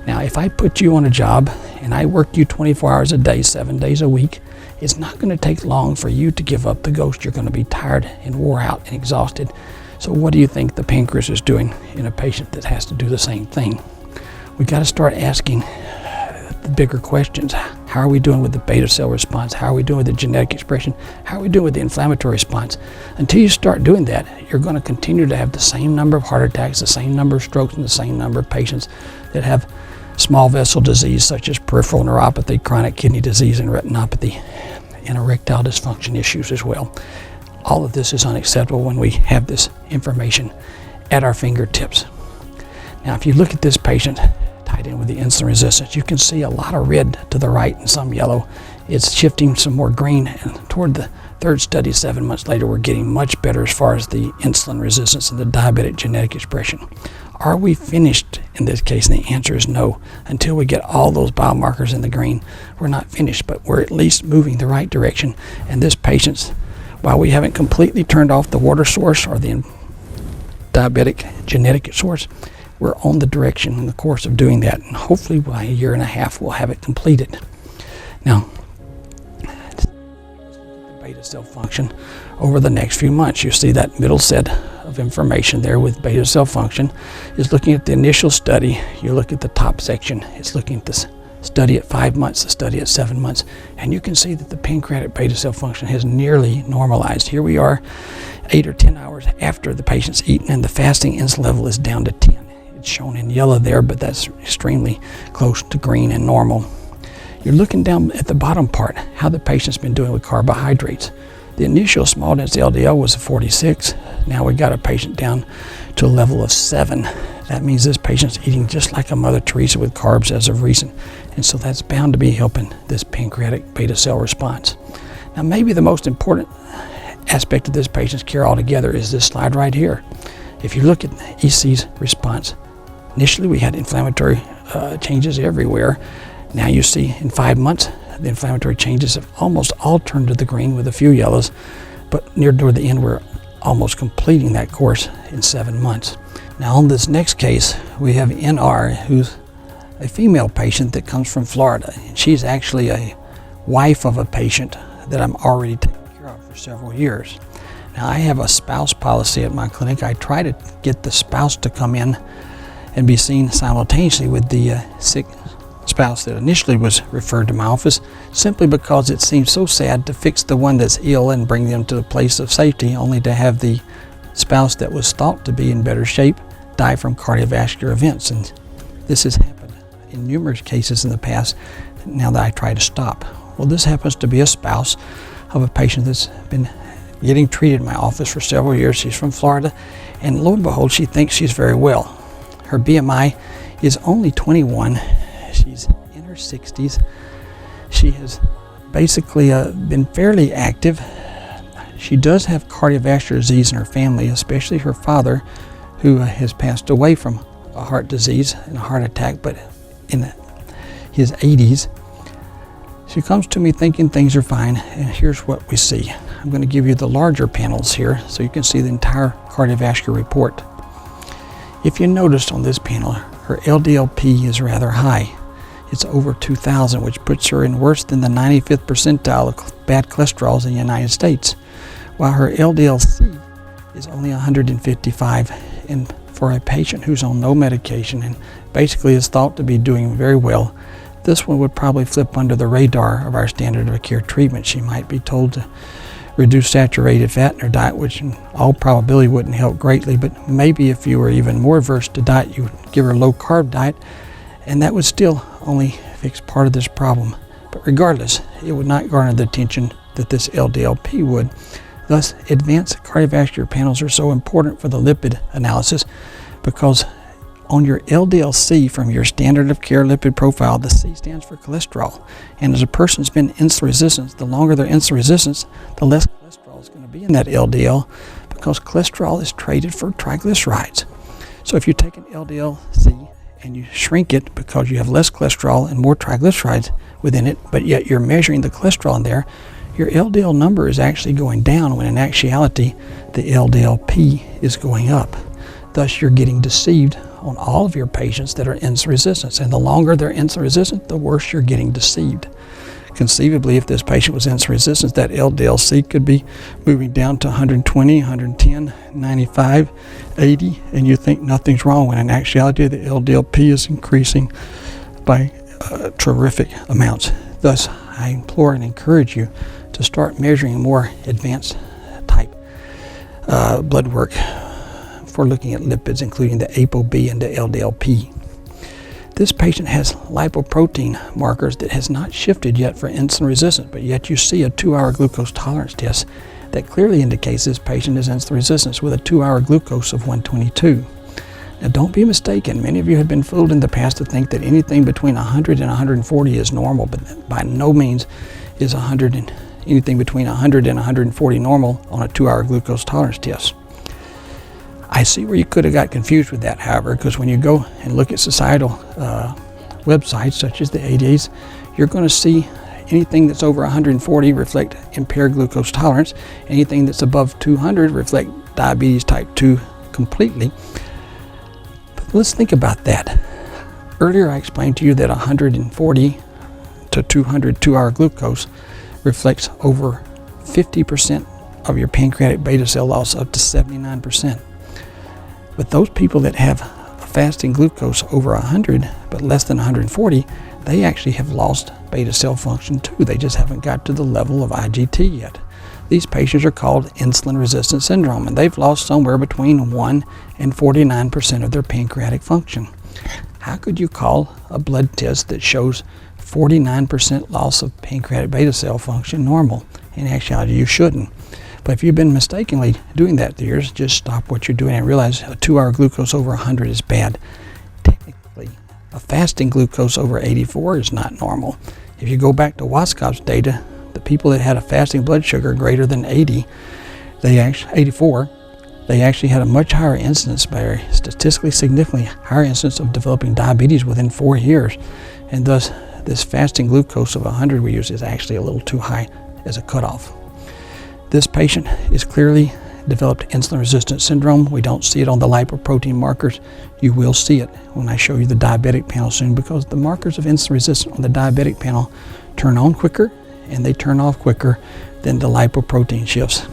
Now, if I put you on a job and I work you 24 hours a day, 7 days a week, it's not going to take long for you to give up the ghost. You're going to be tired and wore out and exhausted. So what do you think the pancreas is doing in a patient that has to do the same thing? We got to start asking the bigger questions. How are we doing with the beta cell response? How are we doing with the genetic expression? How are we doing with the inflammatory response? Until you start doing that, you're going to continue to have the same number of heart attacks, the same number of strokes, and the same number of patients that have small vessel disease such as peripheral neuropathy, chronic kidney disease, and retinopathy, and erectile dysfunction issues as well. All of this is unacceptable when we have this information at our fingertips. Now, if you look at this patient tied in with the insulin resistance, you can see a lot of red to the right and some yellow. It's shifting some more green, and toward the third study 7 months later, we're getting much better as far as the insulin resistance and the diabetic genetic expression. Are we finished in this case? And the answer is no. Until we get all those biomarkers in the green, we're not finished, but we're at least moving the right direction. And this patient's, while we haven't completely turned off the water source or the diabetic genetic source, we're on the direction and the course of doing that. And hopefully by a year and a half, we'll have it completed. Now, beta cell function over the next few months. You see that middle set of information there with beta cell function is looking at the initial study. You look at the top section, it's looking at this study at 5 months, the study at 7 months, and you can see that the pancreatic beta cell function has nearly normalized. Here we are 8 or 10 hours after the patient's eaten, and the fasting insulin level is down to 10. It's shown in yellow there, but that's extremely close to green and normal. You're looking down at the bottom part, how the patient's been doing with carbohydrates. The initial small dense LDL was a 46. Now we got a patient down to a level of 7. That means this patient's eating just like a Mother Teresa with carbs as of recent. And so that's bound to be helping this pancreatic beta cell response. Now maybe the most important aspect of this patient's care altogether is this slide right here. If you look at EC's response, initially we had inflammatory changes everywhere. Now you see in 5 months, the inflammatory changes have almost all turned to the green with a few yellows, but near toward the end, we're almost completing that course in 7 months. Now on this next case, we have NR, who's a female patient that comes from Florida. She's actually a wife of a patient that I'm already taking care of for several years. Now I have a spouse policy at my clinic. I try to get the spouse to come in and be seen simultaneously with the sick spouse that initially was referred to my office, simply because it seems so sad to fix the one that's ill and bring them to a place of safety, only to have the spouse that was thought to be in better shape die from cardiovascular events. And this has happened in numerous cases in the past, now that I try to stop. Well, this happens to be a spouse of a patient that's been getting treated in my office for several years. She's from Florida, and lo and behold, she thinks she's very well. Her BMI is only 21. She's in her 60s. She has basically been fairly active. She does have cardiovascular disease in her family, especially her father, who has passed away from a heart disease and a heart attack, but in his 80s. She comes to me thinking things are fine, and here's what we see. I'm going to give you the larger panels here so you can see the entire cardiovascular report. If you notice on this panel, her LDL-P is rather high. It's over 2,000, which puts her in worse than the 95th percentile of bad cholesterols in the United States, while her LDL-C is only 155. And for a patient who's on no medication and basically is thought to be doing very well, this one would probably flip under the radar of our standard of care treatment. She might be told to reduce saturated fat in her diet, which in all probability wouldn't help greatly, but maybe if you were even more averse to diet, you would give her a low-carb diet, and that would still only fix part of this problem. But regardless, it would not garner the attention that this LDL-P would. Thus, advanced cardiovascular panels are so important for the lipid analysis, because on your LDL-C from your standard of care lipid profile, the C stands for cholesterol. And as a person's been insulin resistant, the longer their insulin resistance, the less cholesterol is going to be in that LDL, because cholesterol is traded for triglycerides. So if you take an LDL-C and you shrink it because you have less cholesterol and more triglycerides within it, but yet you're measuring the cholesterol in there, your LDL number is actually going down, when in actuality the LDL-P is going up. Thus you're getting deceived on all of your patients that are insulin resistant, and the longer they're insulin resistant, the worse you're getting deceived. Conceivably, if this patient was insulin resistant, that LDL-C could be moving down to 120, 110, 95, 80, and you think nothing's wrong, when in actuality the LDL-P is increasing by terrific amounts. Thus, I implore and encourage you to start measuring more advanced type blood work for looking at lipids, including the ApoB and the LDL-P. This patient has lipoprotein markers that has not shifted yet for insulin resistance, but yet you see a 2-hour glucose tolerance test that clearly indicates this patient is insulin resistant with a 2-hour glucose of 122. Now, don't be mistaken. Many of you have been fooled in the past to think that anything between 100 and 140 is normal, but by no means is anything between 100 and 140 normal on a 2-hour glucose tolerance test. I see where you could have got confused with that, however, because when you go and look at societal websites such as the ADA's, you're going to see anything that's over 140 reflect impaired glucose tolerance. Anything that's above 200 reflect diabetes type 2 completely. But let's think about that. Earlier I explained to you that 140 to 200 2-hour glucose reflects over 50% of your pancreatic beta cell loss, up to 79%. But those people that have a fasting glucose over 100 but less than 140, they actually have lost beta cell function too. They just haven't got to the level of IgT yet. These patients are called insulin resistant syndrome, and they've lost somewhere between 1 and 49% of their pancreatic function. How could you call a blood test that shows 49% loss of pancreatic beta cell function normal? In actuality, you shouldn't. But if you've been mistakenly doing that through years, just stop what you're doing and realize a 2-hour glucose over 100 is bad. Technically, a fasting glucose over 84 is not normal. If you go back to Waskop's data, the people that had a fasting blood sugar greater than 84, they actually had a much higher incidence, by statistically significantly higher incidence of developing diabetes within 4 years. And thus, this fasting glucose of 100 we use is actually a little too high as a cutoff. This patient is clearly developed insulin resistant syndrome. We don't see it on the lipoprotein markers. You will see it when I show you the diabetic panel soon, because the markers of insulin resistance on the diabetic panel turn on quicker and they turn off quicker than the lipoprotein shifts.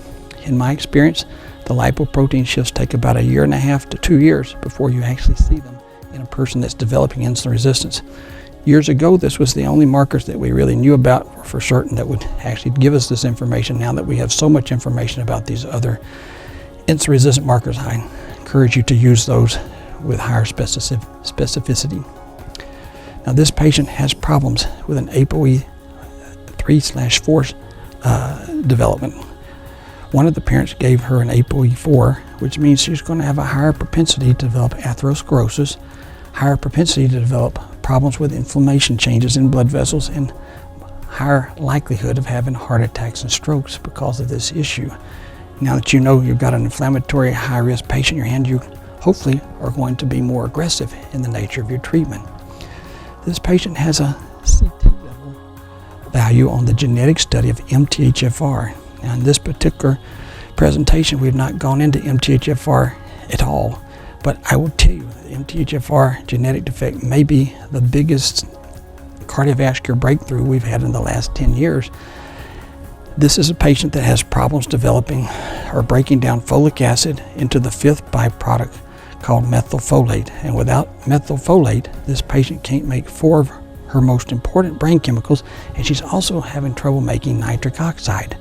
In my experience, the lipoprotein shifts take about 1.5 to 2 years before you actually see them in a person that's developing insulin resistance. Years ago, this was the only markers that we really knew about for certain that would actually give us this information. Now that we have so much information about these other insulin-resistant markers, I encourage you to use those with higher specificity. Now, this patient has problems with an ApoE3/4 development. One of the parents gave her an ApoE4, which means she's going to have a higher propensity to develop atherosclerosis, higher propensity to develop problems with inflammation changes in blood vessels, and higher likelihood of having heart attacks and strokes because of this issue. Now that you know you've got an inflammatory high-risk patient in your hand, you hopefully are going to be more aggressive in the nature of your treatment. This patient has a CT level value on the genetic study of MTHFR. Now, in this particular presentation, we've not gone into MTHFR at all, but I will tell you the MTHFR genetic defect may be the biggest cardiovascular breakthrough we've had in the last 10 years. This is a patient that has problems developing or breaking down folic acid into the 5th byproduct called methylfolate. And without methylfolate, this patient can't make 4 of her most important brain chemicals, and she's also having trouble making nitric oxide.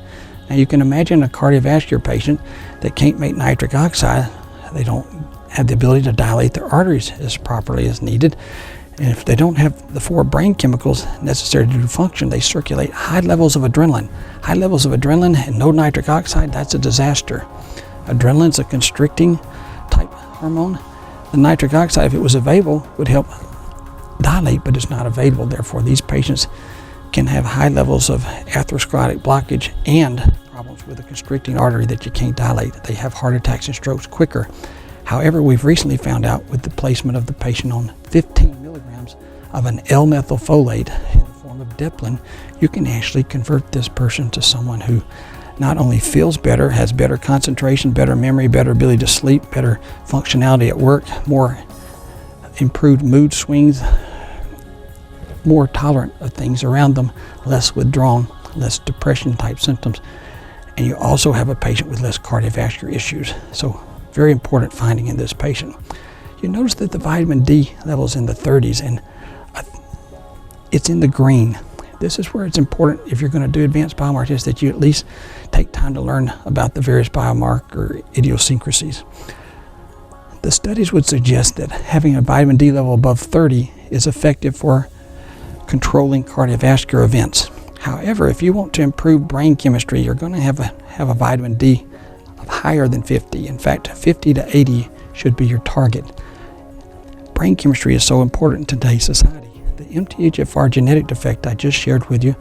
Now you can imagine a cardiovascular patient that can't make nitric oxide. They don't have the ability to dilate their arteries as properly as needed. And if they don't have the 4 brain chemicals necessary to do function, they circulate high levels of adrenaline. High levels of adrenaline and no nitric oxide, that's a disaster. Adrenaline's a constricting type hormone. The nitric oxide, if it was available, would help dilate, but it's not available. Therefore, these patients can have high levels of atherosclerotic blockage and problems with a constricting artery that you can't dilate. They have heart attacks and strokes quicker. However, we've recently found out with the placement of the patient on 15 milligrams of an L-methylfolate in the form of Deplin, you can actually convert this person to someone who not only feels better, has better concentration, better memory, better ability to sleep, better functionality at work, more improved mood swings, more tolerant of things around them, less withdrawn, less depression type symptoms. And you also have a patient with less cardiovascular issues. So very important finding in this patient. You notice that the vitamin D level is in the 30s, and it's in the green. This is where it's important, if you're going to do advanced biomarkers, that you at least take time to learn about the various biomarker idiosyncrasies. The studies would suggest that having a vitamin D level above 30 is effective for controlling cardiovascular events. However, if you want to improve brain chemistry, you're going to have a vitamin D of higher than 50. In fact, 50 to 80 should be your target. Brain chemistry is so important in today's society. The MTHFR genetic defect I just shared with you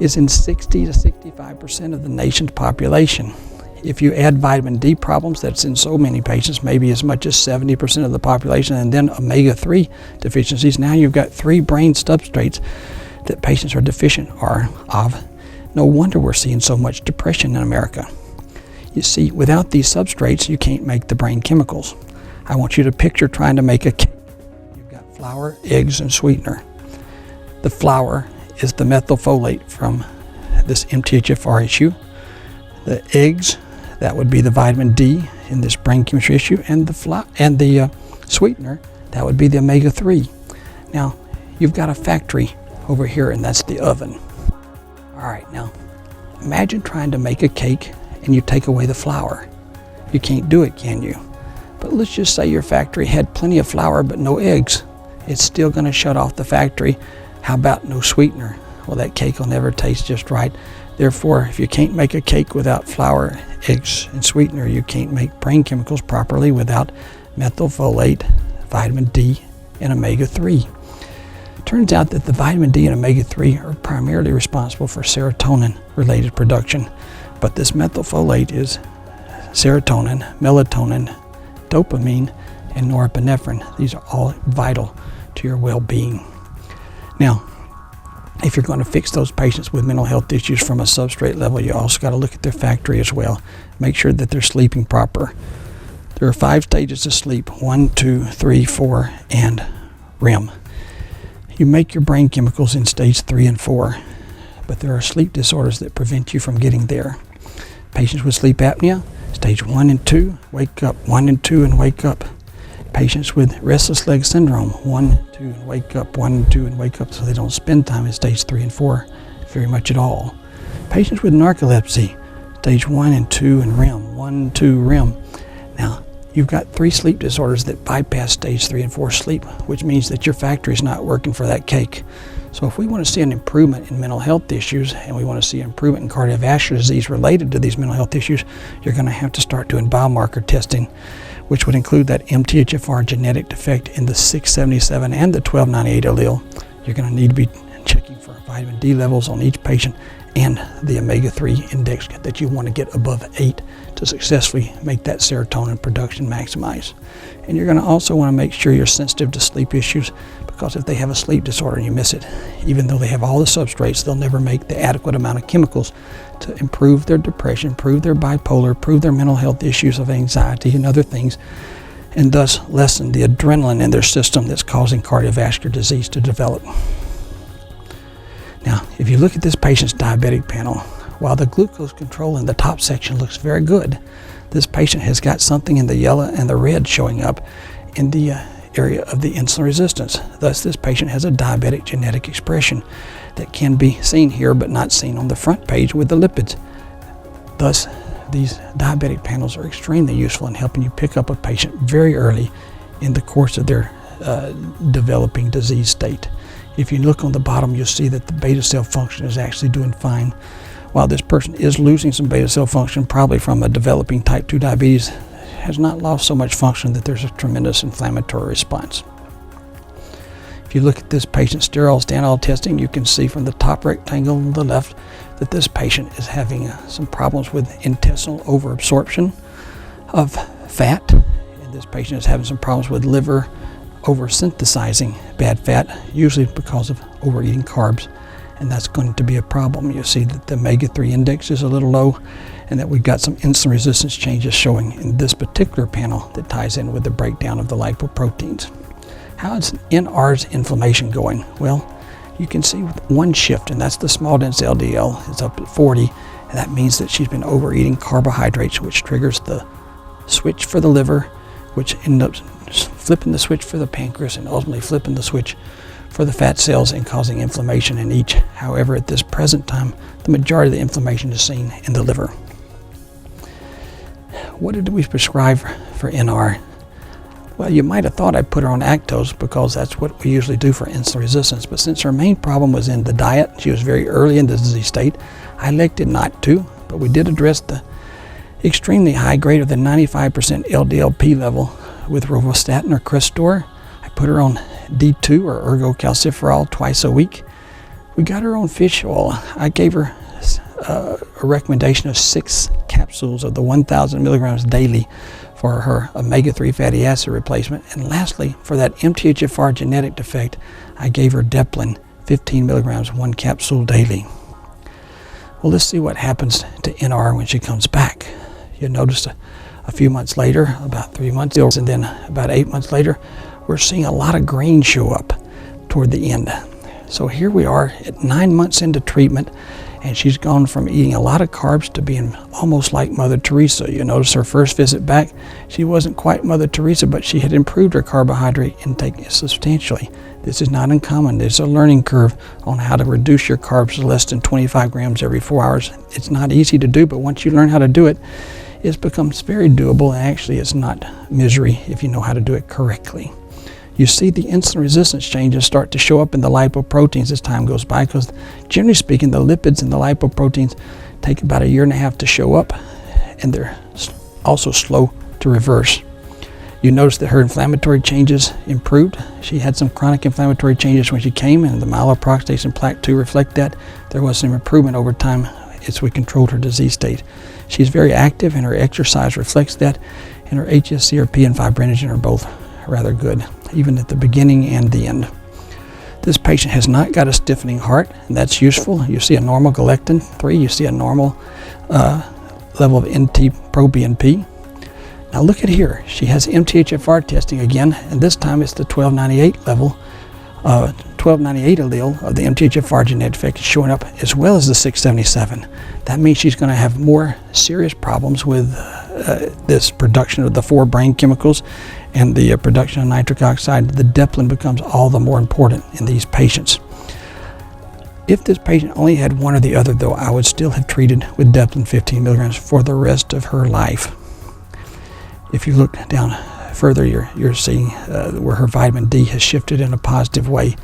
is in 60 to 65% of the nation's population. If you add vitamin D problems, that's in so many patients, maybe as much as 70% of the population, and then omega-3 deficiencies, now you've got 3 brain substrates that patients are deficient of. No wonder we're seeing so much depression in America. You see, without these substrates, you can't make the brain chemicals. I want you to picture trying to make a cake. You've got flour, eggs, and sweetener. The flour is the methylfolate from this MTHFR issue. The eggs, that would be the vitamin D in this brain chemistry issue, and the sweetener, that would be the omega-3. Now, you've got a factory over here, and that's the oven. All right, now, imagine trying to make a cake and you take away the flour. You can't do it, can you? But let's just say your factory had plenty of flour but no eggs. It's still going to shut off the factory. How about no sweetener? Well, that cake will never taste just right. Therefore, if you can't make a cake without flour, eggs, and sweetener, you can't make brain chemicals properly without methylfolate, vitamin D, and omega-3. It turns out that the vitamin D and omega-3 are primarily responsible for serotonin-related production, but this methylfolate is serotonin, melatonin, dopamine, and norepinephrine. These are all vital to your well-being. Now, if you're going to fix those patients with mental health issues from a substrate level, you also got to look at their factory as well. Make sure that they're sleeping proper. There are 5 stages of sleep: 1, 2, 3, 4, and REM. You make your brain chemicals in stage 3 and 4, but there are sleep disorders that prevent you from getting there. Patients with sleep apnea, stage 1 and 2, wake up. 1 and 2 and wake up. Patients with restless leg syndrome, 1, 2, and wake up, 1, 2, and wake up, so they don't spend time in stage 3 and 4 very much at all. Patients with narcolepsy, stage 1 and 2 and REM, 1, 2, REM. Now, you've got 3 sleep disorders that bypass stage 3 and 4 sleep, which means that your factory is not working for that cake. So if we want to see an improvement in mental health issues, and we want to see an improvement in cardiovascular disease related to these mental health issues, you're going to have to start doing biomarker testing, which would include that MTHFR genetic defect in the 677 and the 1298 allele. You're going to need to be checking for vitamin D levels on each patient and the omega-3 index that you want to get above 8 to successfully make that serotonin production maximize. And you're going to also want to make sure you're sensitive to sleep issues, because if they have a sleep disorder and you miss it, even though they have all the substrates, they'll never make the adequate amount of chemicals to improve their depression, improve their bipolar, improve their mental health issues of anxiety and other things, and thus lessen the adrenaline in their system that's causing cardiovascular disease to develop. Now, if you look at this patient's diabetic panel, while the glucose control in the top section looks very good, this patient has got something in the yellow and the red showing up in the area of the insulin resistance. Thus, this patient has a diabetic genetic expression that can be seen here but not seen on the front page with the lipids. Thus, these diabetic panels are extremely useful in helping you pick up a patient very early in the course of their developing disease state. If you look on the bottom, you'll see that the beta cell function is actually doing fine. While this person is losing some beta cell function, probably from a developing type 2 diabetes, has not lost so much function that there's a tremendous inflammatory response. If you look at this patient's sterile stanol testing, you can see from the top rectangle on the left that this patient is having some problems with intestinal overabsorption of fat, and this patient is having some problems with liver oversynthesizing bad fat, usually because of overeating carbs, and that's going to be a problem. You'll see that the omega-3 index is a little low, and that we've got some insulin resistance changes showing in this particular panel that ties in with the breakdown of the lipoproteins. How is NR's inflammation going? Well, You can see with one shift, and that's the small dense LDL, is up at 40, and that means that she's been overeating carbohydrates, which triggers the switch for the liver, which ends up flipping the switch for the pancreas and ultimately flipping the switch for the fat cells and causing inflammation in each. However, at this present time, the majority of the inflammation is seen in the liver. What did we prescribe for NR? Well, you might have thought I'd put her on Actos because that's what we usually do for insulin resistance, but since her main problem was in the diet, she was very early in the disease state, I elected not to, but we did address the extremely high, greater than 95% LDL-P level with rovastatin or Crestor. I put her on D2 or ergocalciferol twice a week. We got her on fish oil. I gave her a recommendation of 6 capsules of the 1,000 milligrams daily for her omega-3 fatty acid replacement. And lastly, for that MTHFR genetic defect, I gave her Deplin 15 milligrams, 1 capsule daily. Well, let's see what happens to NR when she comes back. You'll notice a few months later, about 3 months, and then about 8 months later, we're seeing a lot of green show up toward the end. So here we are at 9 months into treatment, and she's gone from eating a lot of carbs to being almost like Mother Teresa. You notice her first visit back, she wasn't quite Mother Teresa, but she had improved her carbohydrate intake substantially. This is not uncommon. There's a learning curve on how to reduce your carbs to less than 25 grams every 4 hours. It's not easy to do, but once you learn how to do it, it becomes very doable, and actually it's not misery if you know how to do it correctly. You see the insulin resistance changes start to show up in the lipoproteins as time goes by, because generally speaking, the lipids and the lipoproteins take about 1.5 years to show up, and they're also slow to reverse. You notice that her inflammatory changes improved. She had some chronic inflammatory changes when she came, and the myeloperoxidase and plaque 2 reflect that. There was some improvement over time as we controlled her disease state. She's very active, and her exercise reflects that, and her hsCRP and fibrinogen are both rather good, even at the beginning and the end. This patient has not got a stiffening heart, and that's useful. You see a normal galectin-3, you see a normal level of NT-proBNP. Now look at here, she has MTHFR testing again, and this time it's the 1298 level, 1298 allele of the MTHFR genetic defect is showing up, as well as the 677. That means she's going to have more serious problems with this production of the 4 brain chemicals and the production of nitric oxide. The Deplin becomes all the more important in these patients. If this patient only had one or the other, though, I would still have treated with Deplin 15 milligrams for the rest of her life. If you look down further, you're seeing where her vitamin D has shifted in a positive way,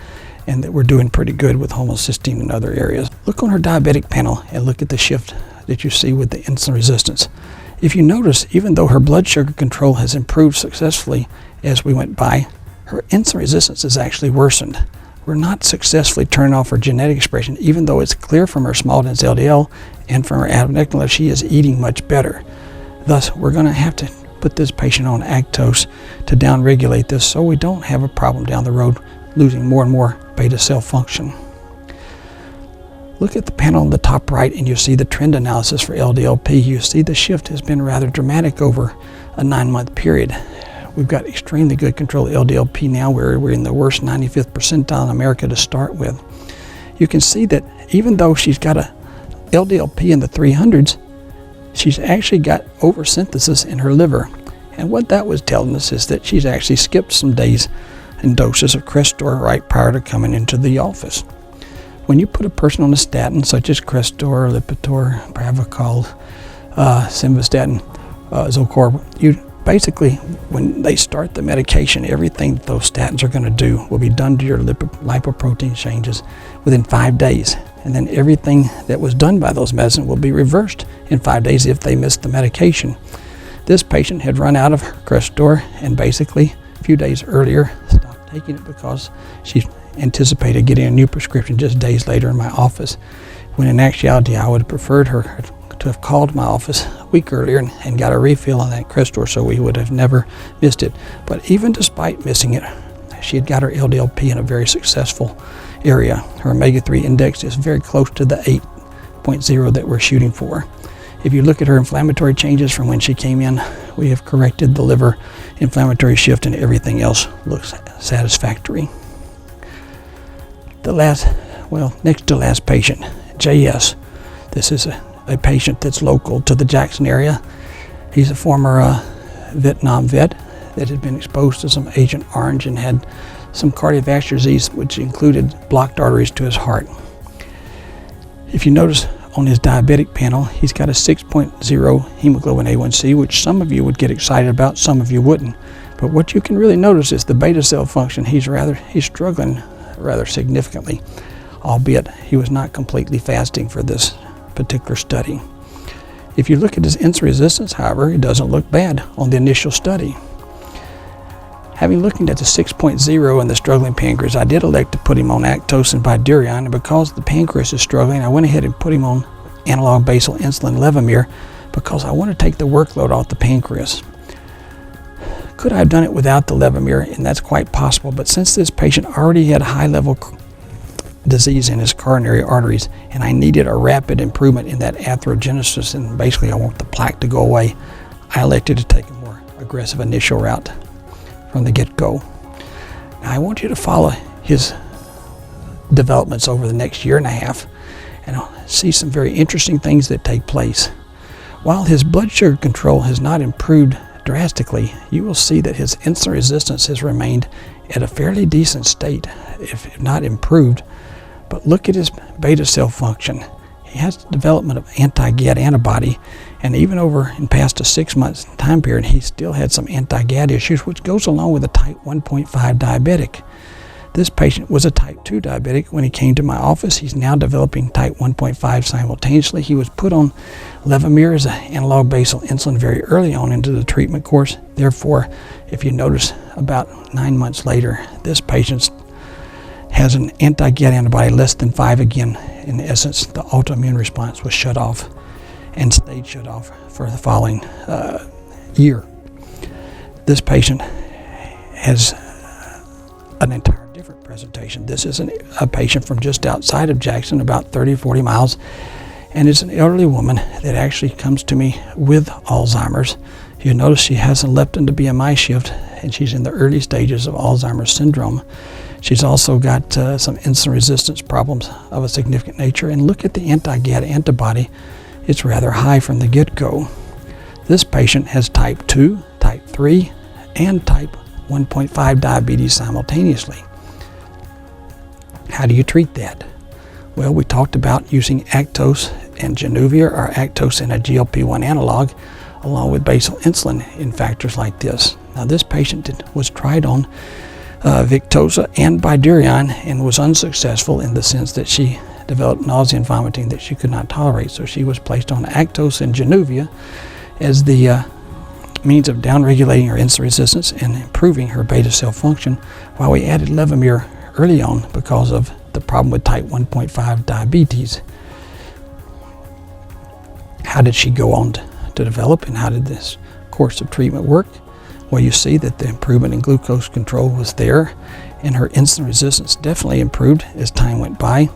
and that we're doing pretty good with homocysteine in other areas. Look on her diabetic panel and look at the shift that you see with the insulin resistance. If you notice, even though her blood sugar control has improved successfully as we went by, her insulin resistance has actually worsened. We're not successfully turning off her genetic expression, even though it's clear from her small dense LDL and from her adiponectin she is eating much better. Thus, we're going to have to put this patient on Actos to downregulate this so we don't have a problem down the road losing more and more beta cell function. Look at the panel on the top right, and you see the trend analysis for LDL-P. You see the shift has been rather dramatic over a 9-month period. We've got extremely good control of LDL-P now. We're in the worst 95th percentile in America to start with. You can see that even though she's got a LDL-P in the 300s, she's actually got oversynthesis in her liver. And what that was telling us is that she's actually skipped some days and doses of Crestor right prior to coming into the office. When you put a person on a statin, such as Crestor, Lipitor, Pravachol, Simvastatin, Zocor, you basically, when they start the medication, everything that those statins are going to do will be done to your lipoprotein changes within 5 days. And then everything that was done by those medicines will be reversed in 5 days if they missed the medication. This patient had run out of Crestor and basically a few days earlier stopped taking it because she anticipated getting a new prescription just days later in my office, when in actuality I would have preferred her to have called my office a week earlier and got a refill on that Crestor, so we would have never missed it. But even despite missing it, she had got her LDL-P in a very successful area. Her omega-3 index is very close to the 8.0 that we're shooting for. If you look at her inflammatory changes from when she came in, we have corrected the liver inflammatory shift, and everything else looks satisfactory. Next to last patient, JS. This is a patient that's local to the Jackson area. He's a former Vietnam vet that had been exposed to some Agent Orange and had some cardiovascular disease, which included blocked arteries to his heart. If you notice on his diabetic panel, he's got a 6.0 hemoglobin A1C, which some of you would get excited about, some of you wouldn't. But what you can really notice is the beta cell function. He's struggling rather significantly, albeit he was not completely fasting for this particular study. If you look at his insulin resistance, however, it doesn't look bad on the initial study. Having looked at the 6.0 in the struggling pancreas, I did elect to put him on Actos and Bydureon, and because the pancreas is struggling, I went ahead and put him on analog basal insulin Levemir because I want to take the workload off the pancreas. Could I have done it without the Levemir? And that's quite possible, but since this patient already had high-level disease in his coronary arteries, and I needed a rapid improvement in that atherogenesis, and basically I want the plaque to go away, I elected to take a more aggressive initial route from the get-go. Now I want you to follow his developments over the next year and a half and see some very interesting things that take place. While his blood sugar control has not improved drastically, you will see that his insulin resistance has remained at a fairly decent state, if not improved. But look at his beta cell function. He has the development of anti-GAD antibody, and even over in past a 6 months time period, he still had some anti-GAD issues, which goes along with a type 1.5 diabetic. This patient was a type 2 diabetic when he came to my office. He's now developing type 1.5 simultaneously. He was put on Levemir as an analog basal insulin very early on into the treatment course. Therefore, if you notice, about 9 months later, this patient has an anti-GAD antibody less than 5 again. In essence, the autoimmune response was shut off and stayed shut off for the following year. This patient has an entire different presentation. This is a patient from just outside of Jackson, about 30-40 miles, and it's an elderly woman that actually comes to me with Alzheimer's. You notice she has a leptin to BMI shift, and she's in the early stages of Alzheimer's syndrome. She's also got some insulin resistance problems of a significant nature, and look at the anti-GAD antibody. It's rather high from the get-go. This patient has type 2, type 3, and type 1.5 diabetes simultaneously. How do you treat that? Well, we talked about using Actos and Januvia, or Actos and a GLP-1 analog, along with basal insulin in factors like this. Now, this patient was tried on Victoza and Bydureon and was unsuccessful in the sense that she developed nausea and vomiting that she could not tolerate. So she was placed on Actos and Januvia as the means of downregulating her insulin resistance and improving her beta cell function, while we added Levemir early on because of the problem with type 1.5 diabetes. How did she go on to develop, and how did this course of treatment work? Well, you see that the improvement in glucose control was there, and her insulin resistance definitely improved as time went by.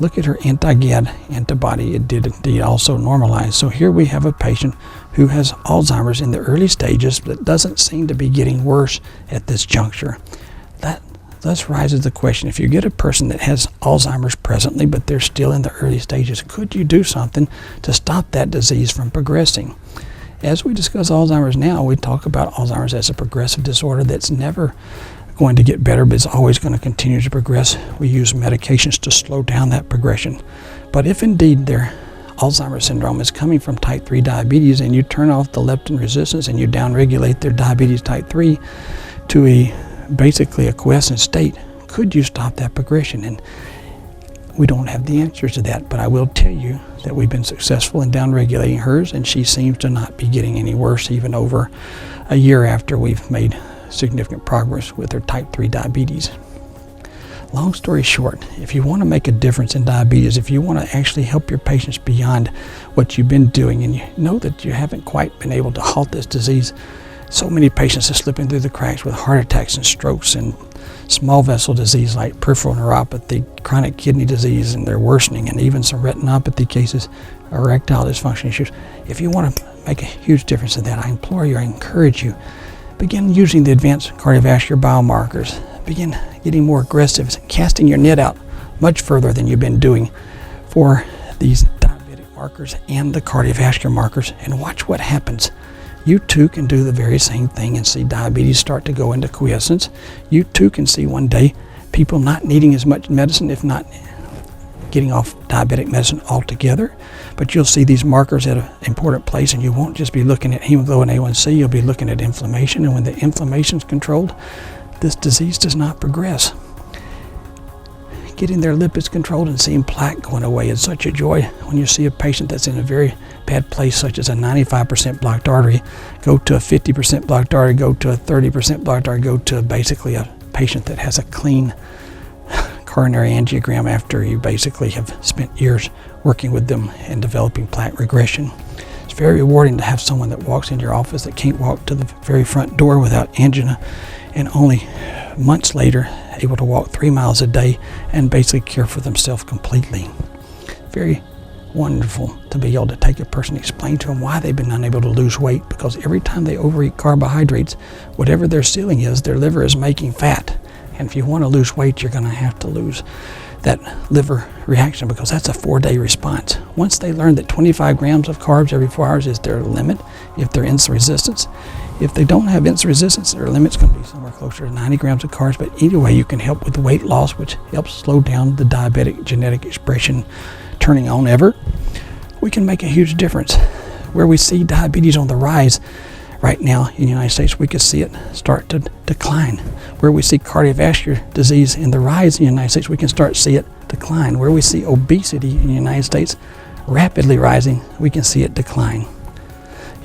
Look at her anti-GAD antibody. It did indeed also normalize. So here we have a patient who has Alzheimer's in the early stages, but doesn't seem to be getting worse at this juncture. That thus rises the question, if you get a person that has Alzheimer's presently, but they're still in the early stages, could you do something to stop that disease from progressing? As we discuss Alzheimer's now, we talk about Alzheimer's as a progressive disorder that's never going to get better, but it's always going to continue to progress. We use medications to slow down that progression. But if indeed their Alzheimer's syndrome is coming from type 3 diabetes, and you turn off the leptin resistance and you downregulate their diabetes type 3 to basically a quiescent state, could you stop that progression? And we don't have the answers to that, but I will tell you that we've been successful in downregulating hers, and she seems to not be getting any worse even over a year after we've made significant progress with her type 3 diabetes. Long story short, if you want to make a difference in diabetes, if you want to actually help your patients beyond what you've been doing, and you know that you haven't quite been able to halt this disease, so many patients are slipping through the cracks with heart attacks and strokes and small vessel disease like peripheral neuropathy, chronic kidney disease, and they're worsening, and even some retinopathy cases, erectile dysfunction issues. If you want to make a huge difference in that, I implore you, I encourage you, begin using the advanced cardiovascular biomarkers. Begin getting more aggressive, casting your net out much further than you've been doing for these diabetic markers and the cardiovascular markers, and watch what happens. You too can do the very same thing and see diabetes start to go into quiescence. You too can see one day people not needing as much medicine, if not getting off diabetic medicine altogether. But you'll see these markers at an important place, and you won't just be looking at hemoglobin A1C, you'll be looking at inflammation. And when the inflammation is controlled, this disease does not progress. Getting their lipids controlled and seeing plaque going away is such a joy. When you see a patient that's in a very bad place, such as a 95% blocked artery, go to a 50% blocked artery, go to a 30% blocked artery, go to basically a patient that has a clean coronary angiogram after you basically have spent years working with them and developing plaque regression. It's very rewarding to have someone that walks into your office that can't walk to the very front door without angina, and only months later able to walk 3 miles a day and basically care for themselves completely. Very wonderful to be able to take a person and explain to them why they've been unable to lose weight, because every time they overeat carbohydrates, whatever their ceiling is, their liver is making fat. And if you want to lose weight, you're going to have to lose that liver reaction, because that's a 4-day response. Once they learn that 25 grams of carbs every 4 hours is their limit, if they're insulin resistant. If they don't have insulin resistance, their limit's going to be somewhere closer to 90 grams of carbs. But either way, you can help with weight loss, which helps slow down the diabetic genetic expression turning on ever. We can make a huge difference. Where we see diabetes on the rise right now in the United States, we could see it start to decline. Where we see cardiovascular disease in the rise in the United States, we can start to see it decline. Where we see obesity in the United States rapidly rising, we can see it decline.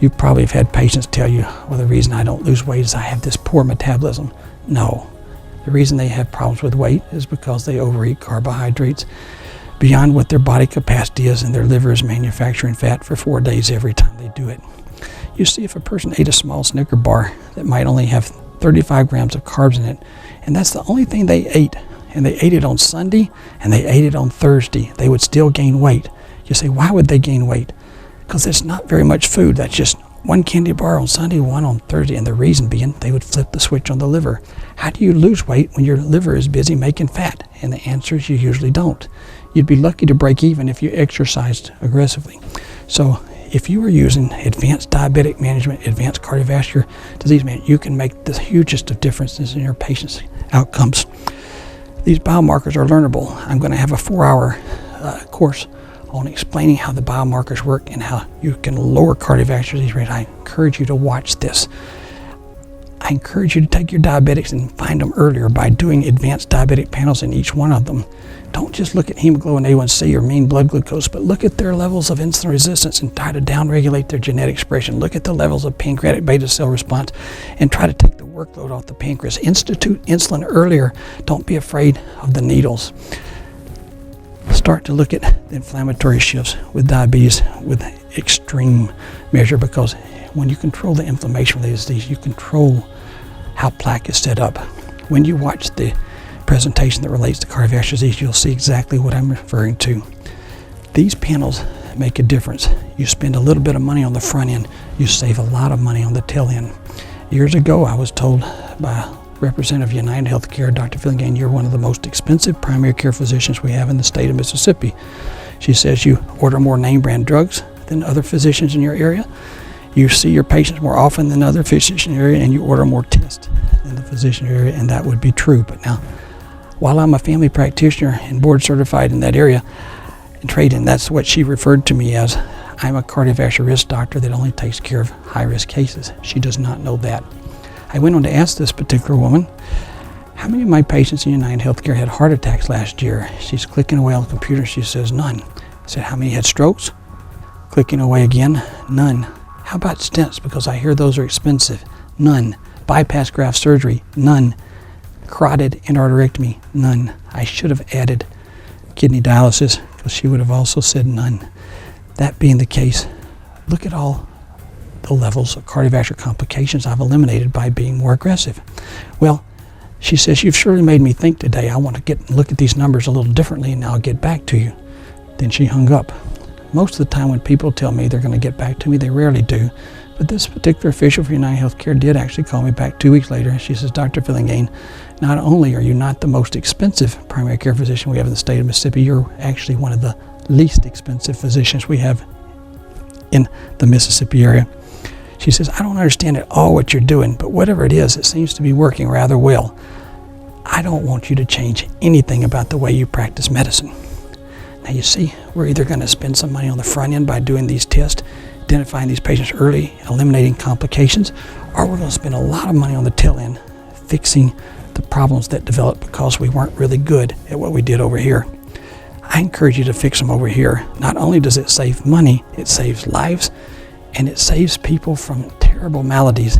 You probably have had patients tell you, well, the reason I don't lose weight is I have this poor metabolism. No. The reason they have problems with weight is because they overeat carbohydrates beyond what their body capacity is, and their liver is manufacturing fat for 4 days every time they do it. You see, if a person ate a small Snicker bar that might only have 35 grams of carbs in it, and that's the only thing they ate, and they ate it on Sunday and they ate it on Thursday, they would still gain weight. You say, why would they gain weight? Because it's not very much food. That's just one candy bar on Sunday, one on Thursday, and the reason being they would flip the switch on the liver. How do you lose weight when your liver is busy making fat? And the answer is you usually don't. You'd be lucky to break even if you exercised aggressively. So if you are using advanced diabetic management, advanced cardiovascular disease management, you can make the hugest of differences in your patients' outcomes. These biomarkers are learnable. I'm going to have a 4-hour course on explaining how the biomarkers work and how you can lower cardiovascular disease rate. I encourage you to watch this. I encourage you to take your diabetics and find them earlier by doing advanced diabetic panels in each one of them. Don't just look at hemoglobin A1C or mean blood glucose, but look at their levels of insulin resistance and try to downregulate their genetic expression. Look at the levels of pancreatic beta cell response and try to take the workload off the pancreas. Institute insulin earlier. Don't be afraid of the needles. Start to look at the inflammatory shifts with diabetes with extreme measure, because when you control the inflammation of the disease, you control how plaque is set up. When you watch the presentation that relates to cardiovascular disease, you'll see exactly what I'm referring to. These panels make a difference. You spend a little bit of money on the front end, you save a lot of money on the tail end. Years ago, I was told by a representative of United Healthcare, Dr. Fillingham, you're one of the most expensive primary care physicians we have in the state of Mississippi. She says you order more name brand drugs than other physicians in your area. You see your patients more often than other physicians in your area, and you order more tests than the physician in your area, and that would be true. But now, while I'm a family practitioner and board certified in that area and trained in, that's what she referred to me as. I'm a cardiovascular risk doctor that only takes care of high-risk cases. She does not know that. I went on to ask this particular woman, how many of my patients in United Healthcare had heart attacks last year? She's clicking away on the computer. She says, none. I said, how many had strokes? Clicking away again, none. How about stents? Because I hear those are expensive. None. Bypass graft surgery, none. Carotid endarterectomy, none. I should have added kidney dialysis, because she would have also said none. That being the case, look at all the levels of cardiovascular complications I've eliminated by being more aggressive. Well, she says, you've surely made me think today. I want to look at these numbers a little differently, and I'll get back to you. Then she hung up. Most of the time when people tell me they're going to get back to me, they rarely do. But this particular official for United Healthcare did actually call me back 2 weeks later. She says, Dr. Fillingham, not only are you not the most expensive primary care physician we have in the state of Mississippi, you're actually one of the least expensive physicians we have in the Mississippi area. She says, I don't understand at all what you're doing, but whatever it is, it seems to be working rather well. I don't want you to change anything about the way you practice medicine. Now you see, we're either going to spend some money on the front end by doing these tests, identifying these patients early, and eliminating complications, or we're going to spend a lot of money on the tail end fixing the problems that developed because we weren't really good at what we did over here. I encourage you to fix them over here. Not only does it save money, it saves lives, and it saves people from terrible maladies.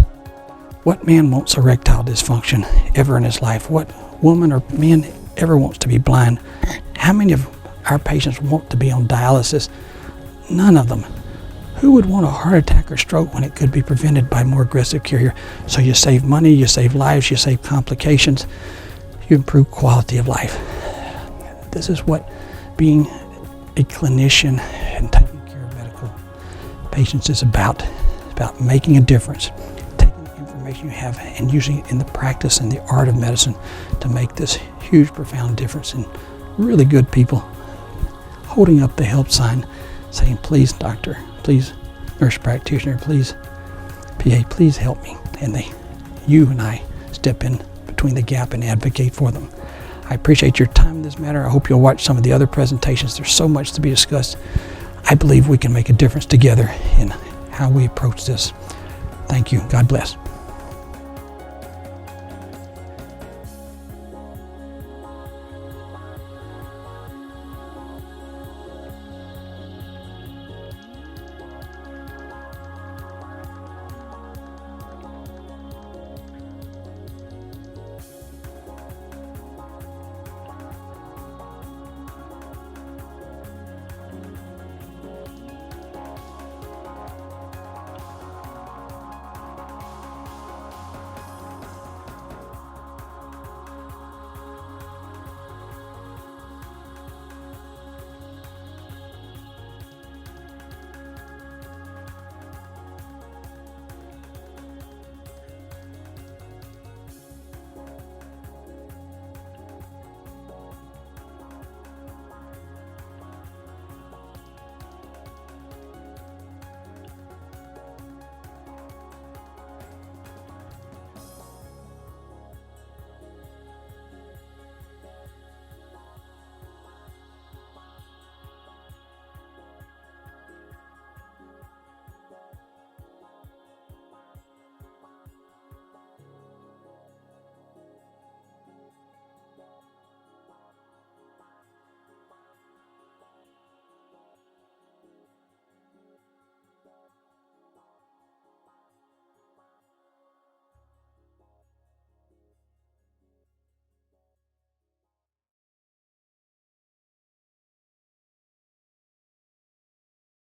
What man wants erectile dysfunction ever in his life? What woman or man ever wants to be blind? How many of our patients want to be on dialysis? None of them. Who would want a heart attack or stroke when it could be prevented by more aggressive care here? So you save money, you save lives, you save complications, you improve quality of life. This is what being a clinician and taking care of medical patients is about. It's about making a difference, taking the information you have and using it in the practice and the art of medicine to make this huge, profound difference in really good people holding up the help sign saying, please, doctor, please, nurse practitioner, please, PA, please help me. And you and I step in between the gap and advocate for them. I appreciate your time in this matter. I hope you'll watch some of the other presentations. There's so much to be discussed. I believe we can make a difference together in how we approach this. Thank you. God bless.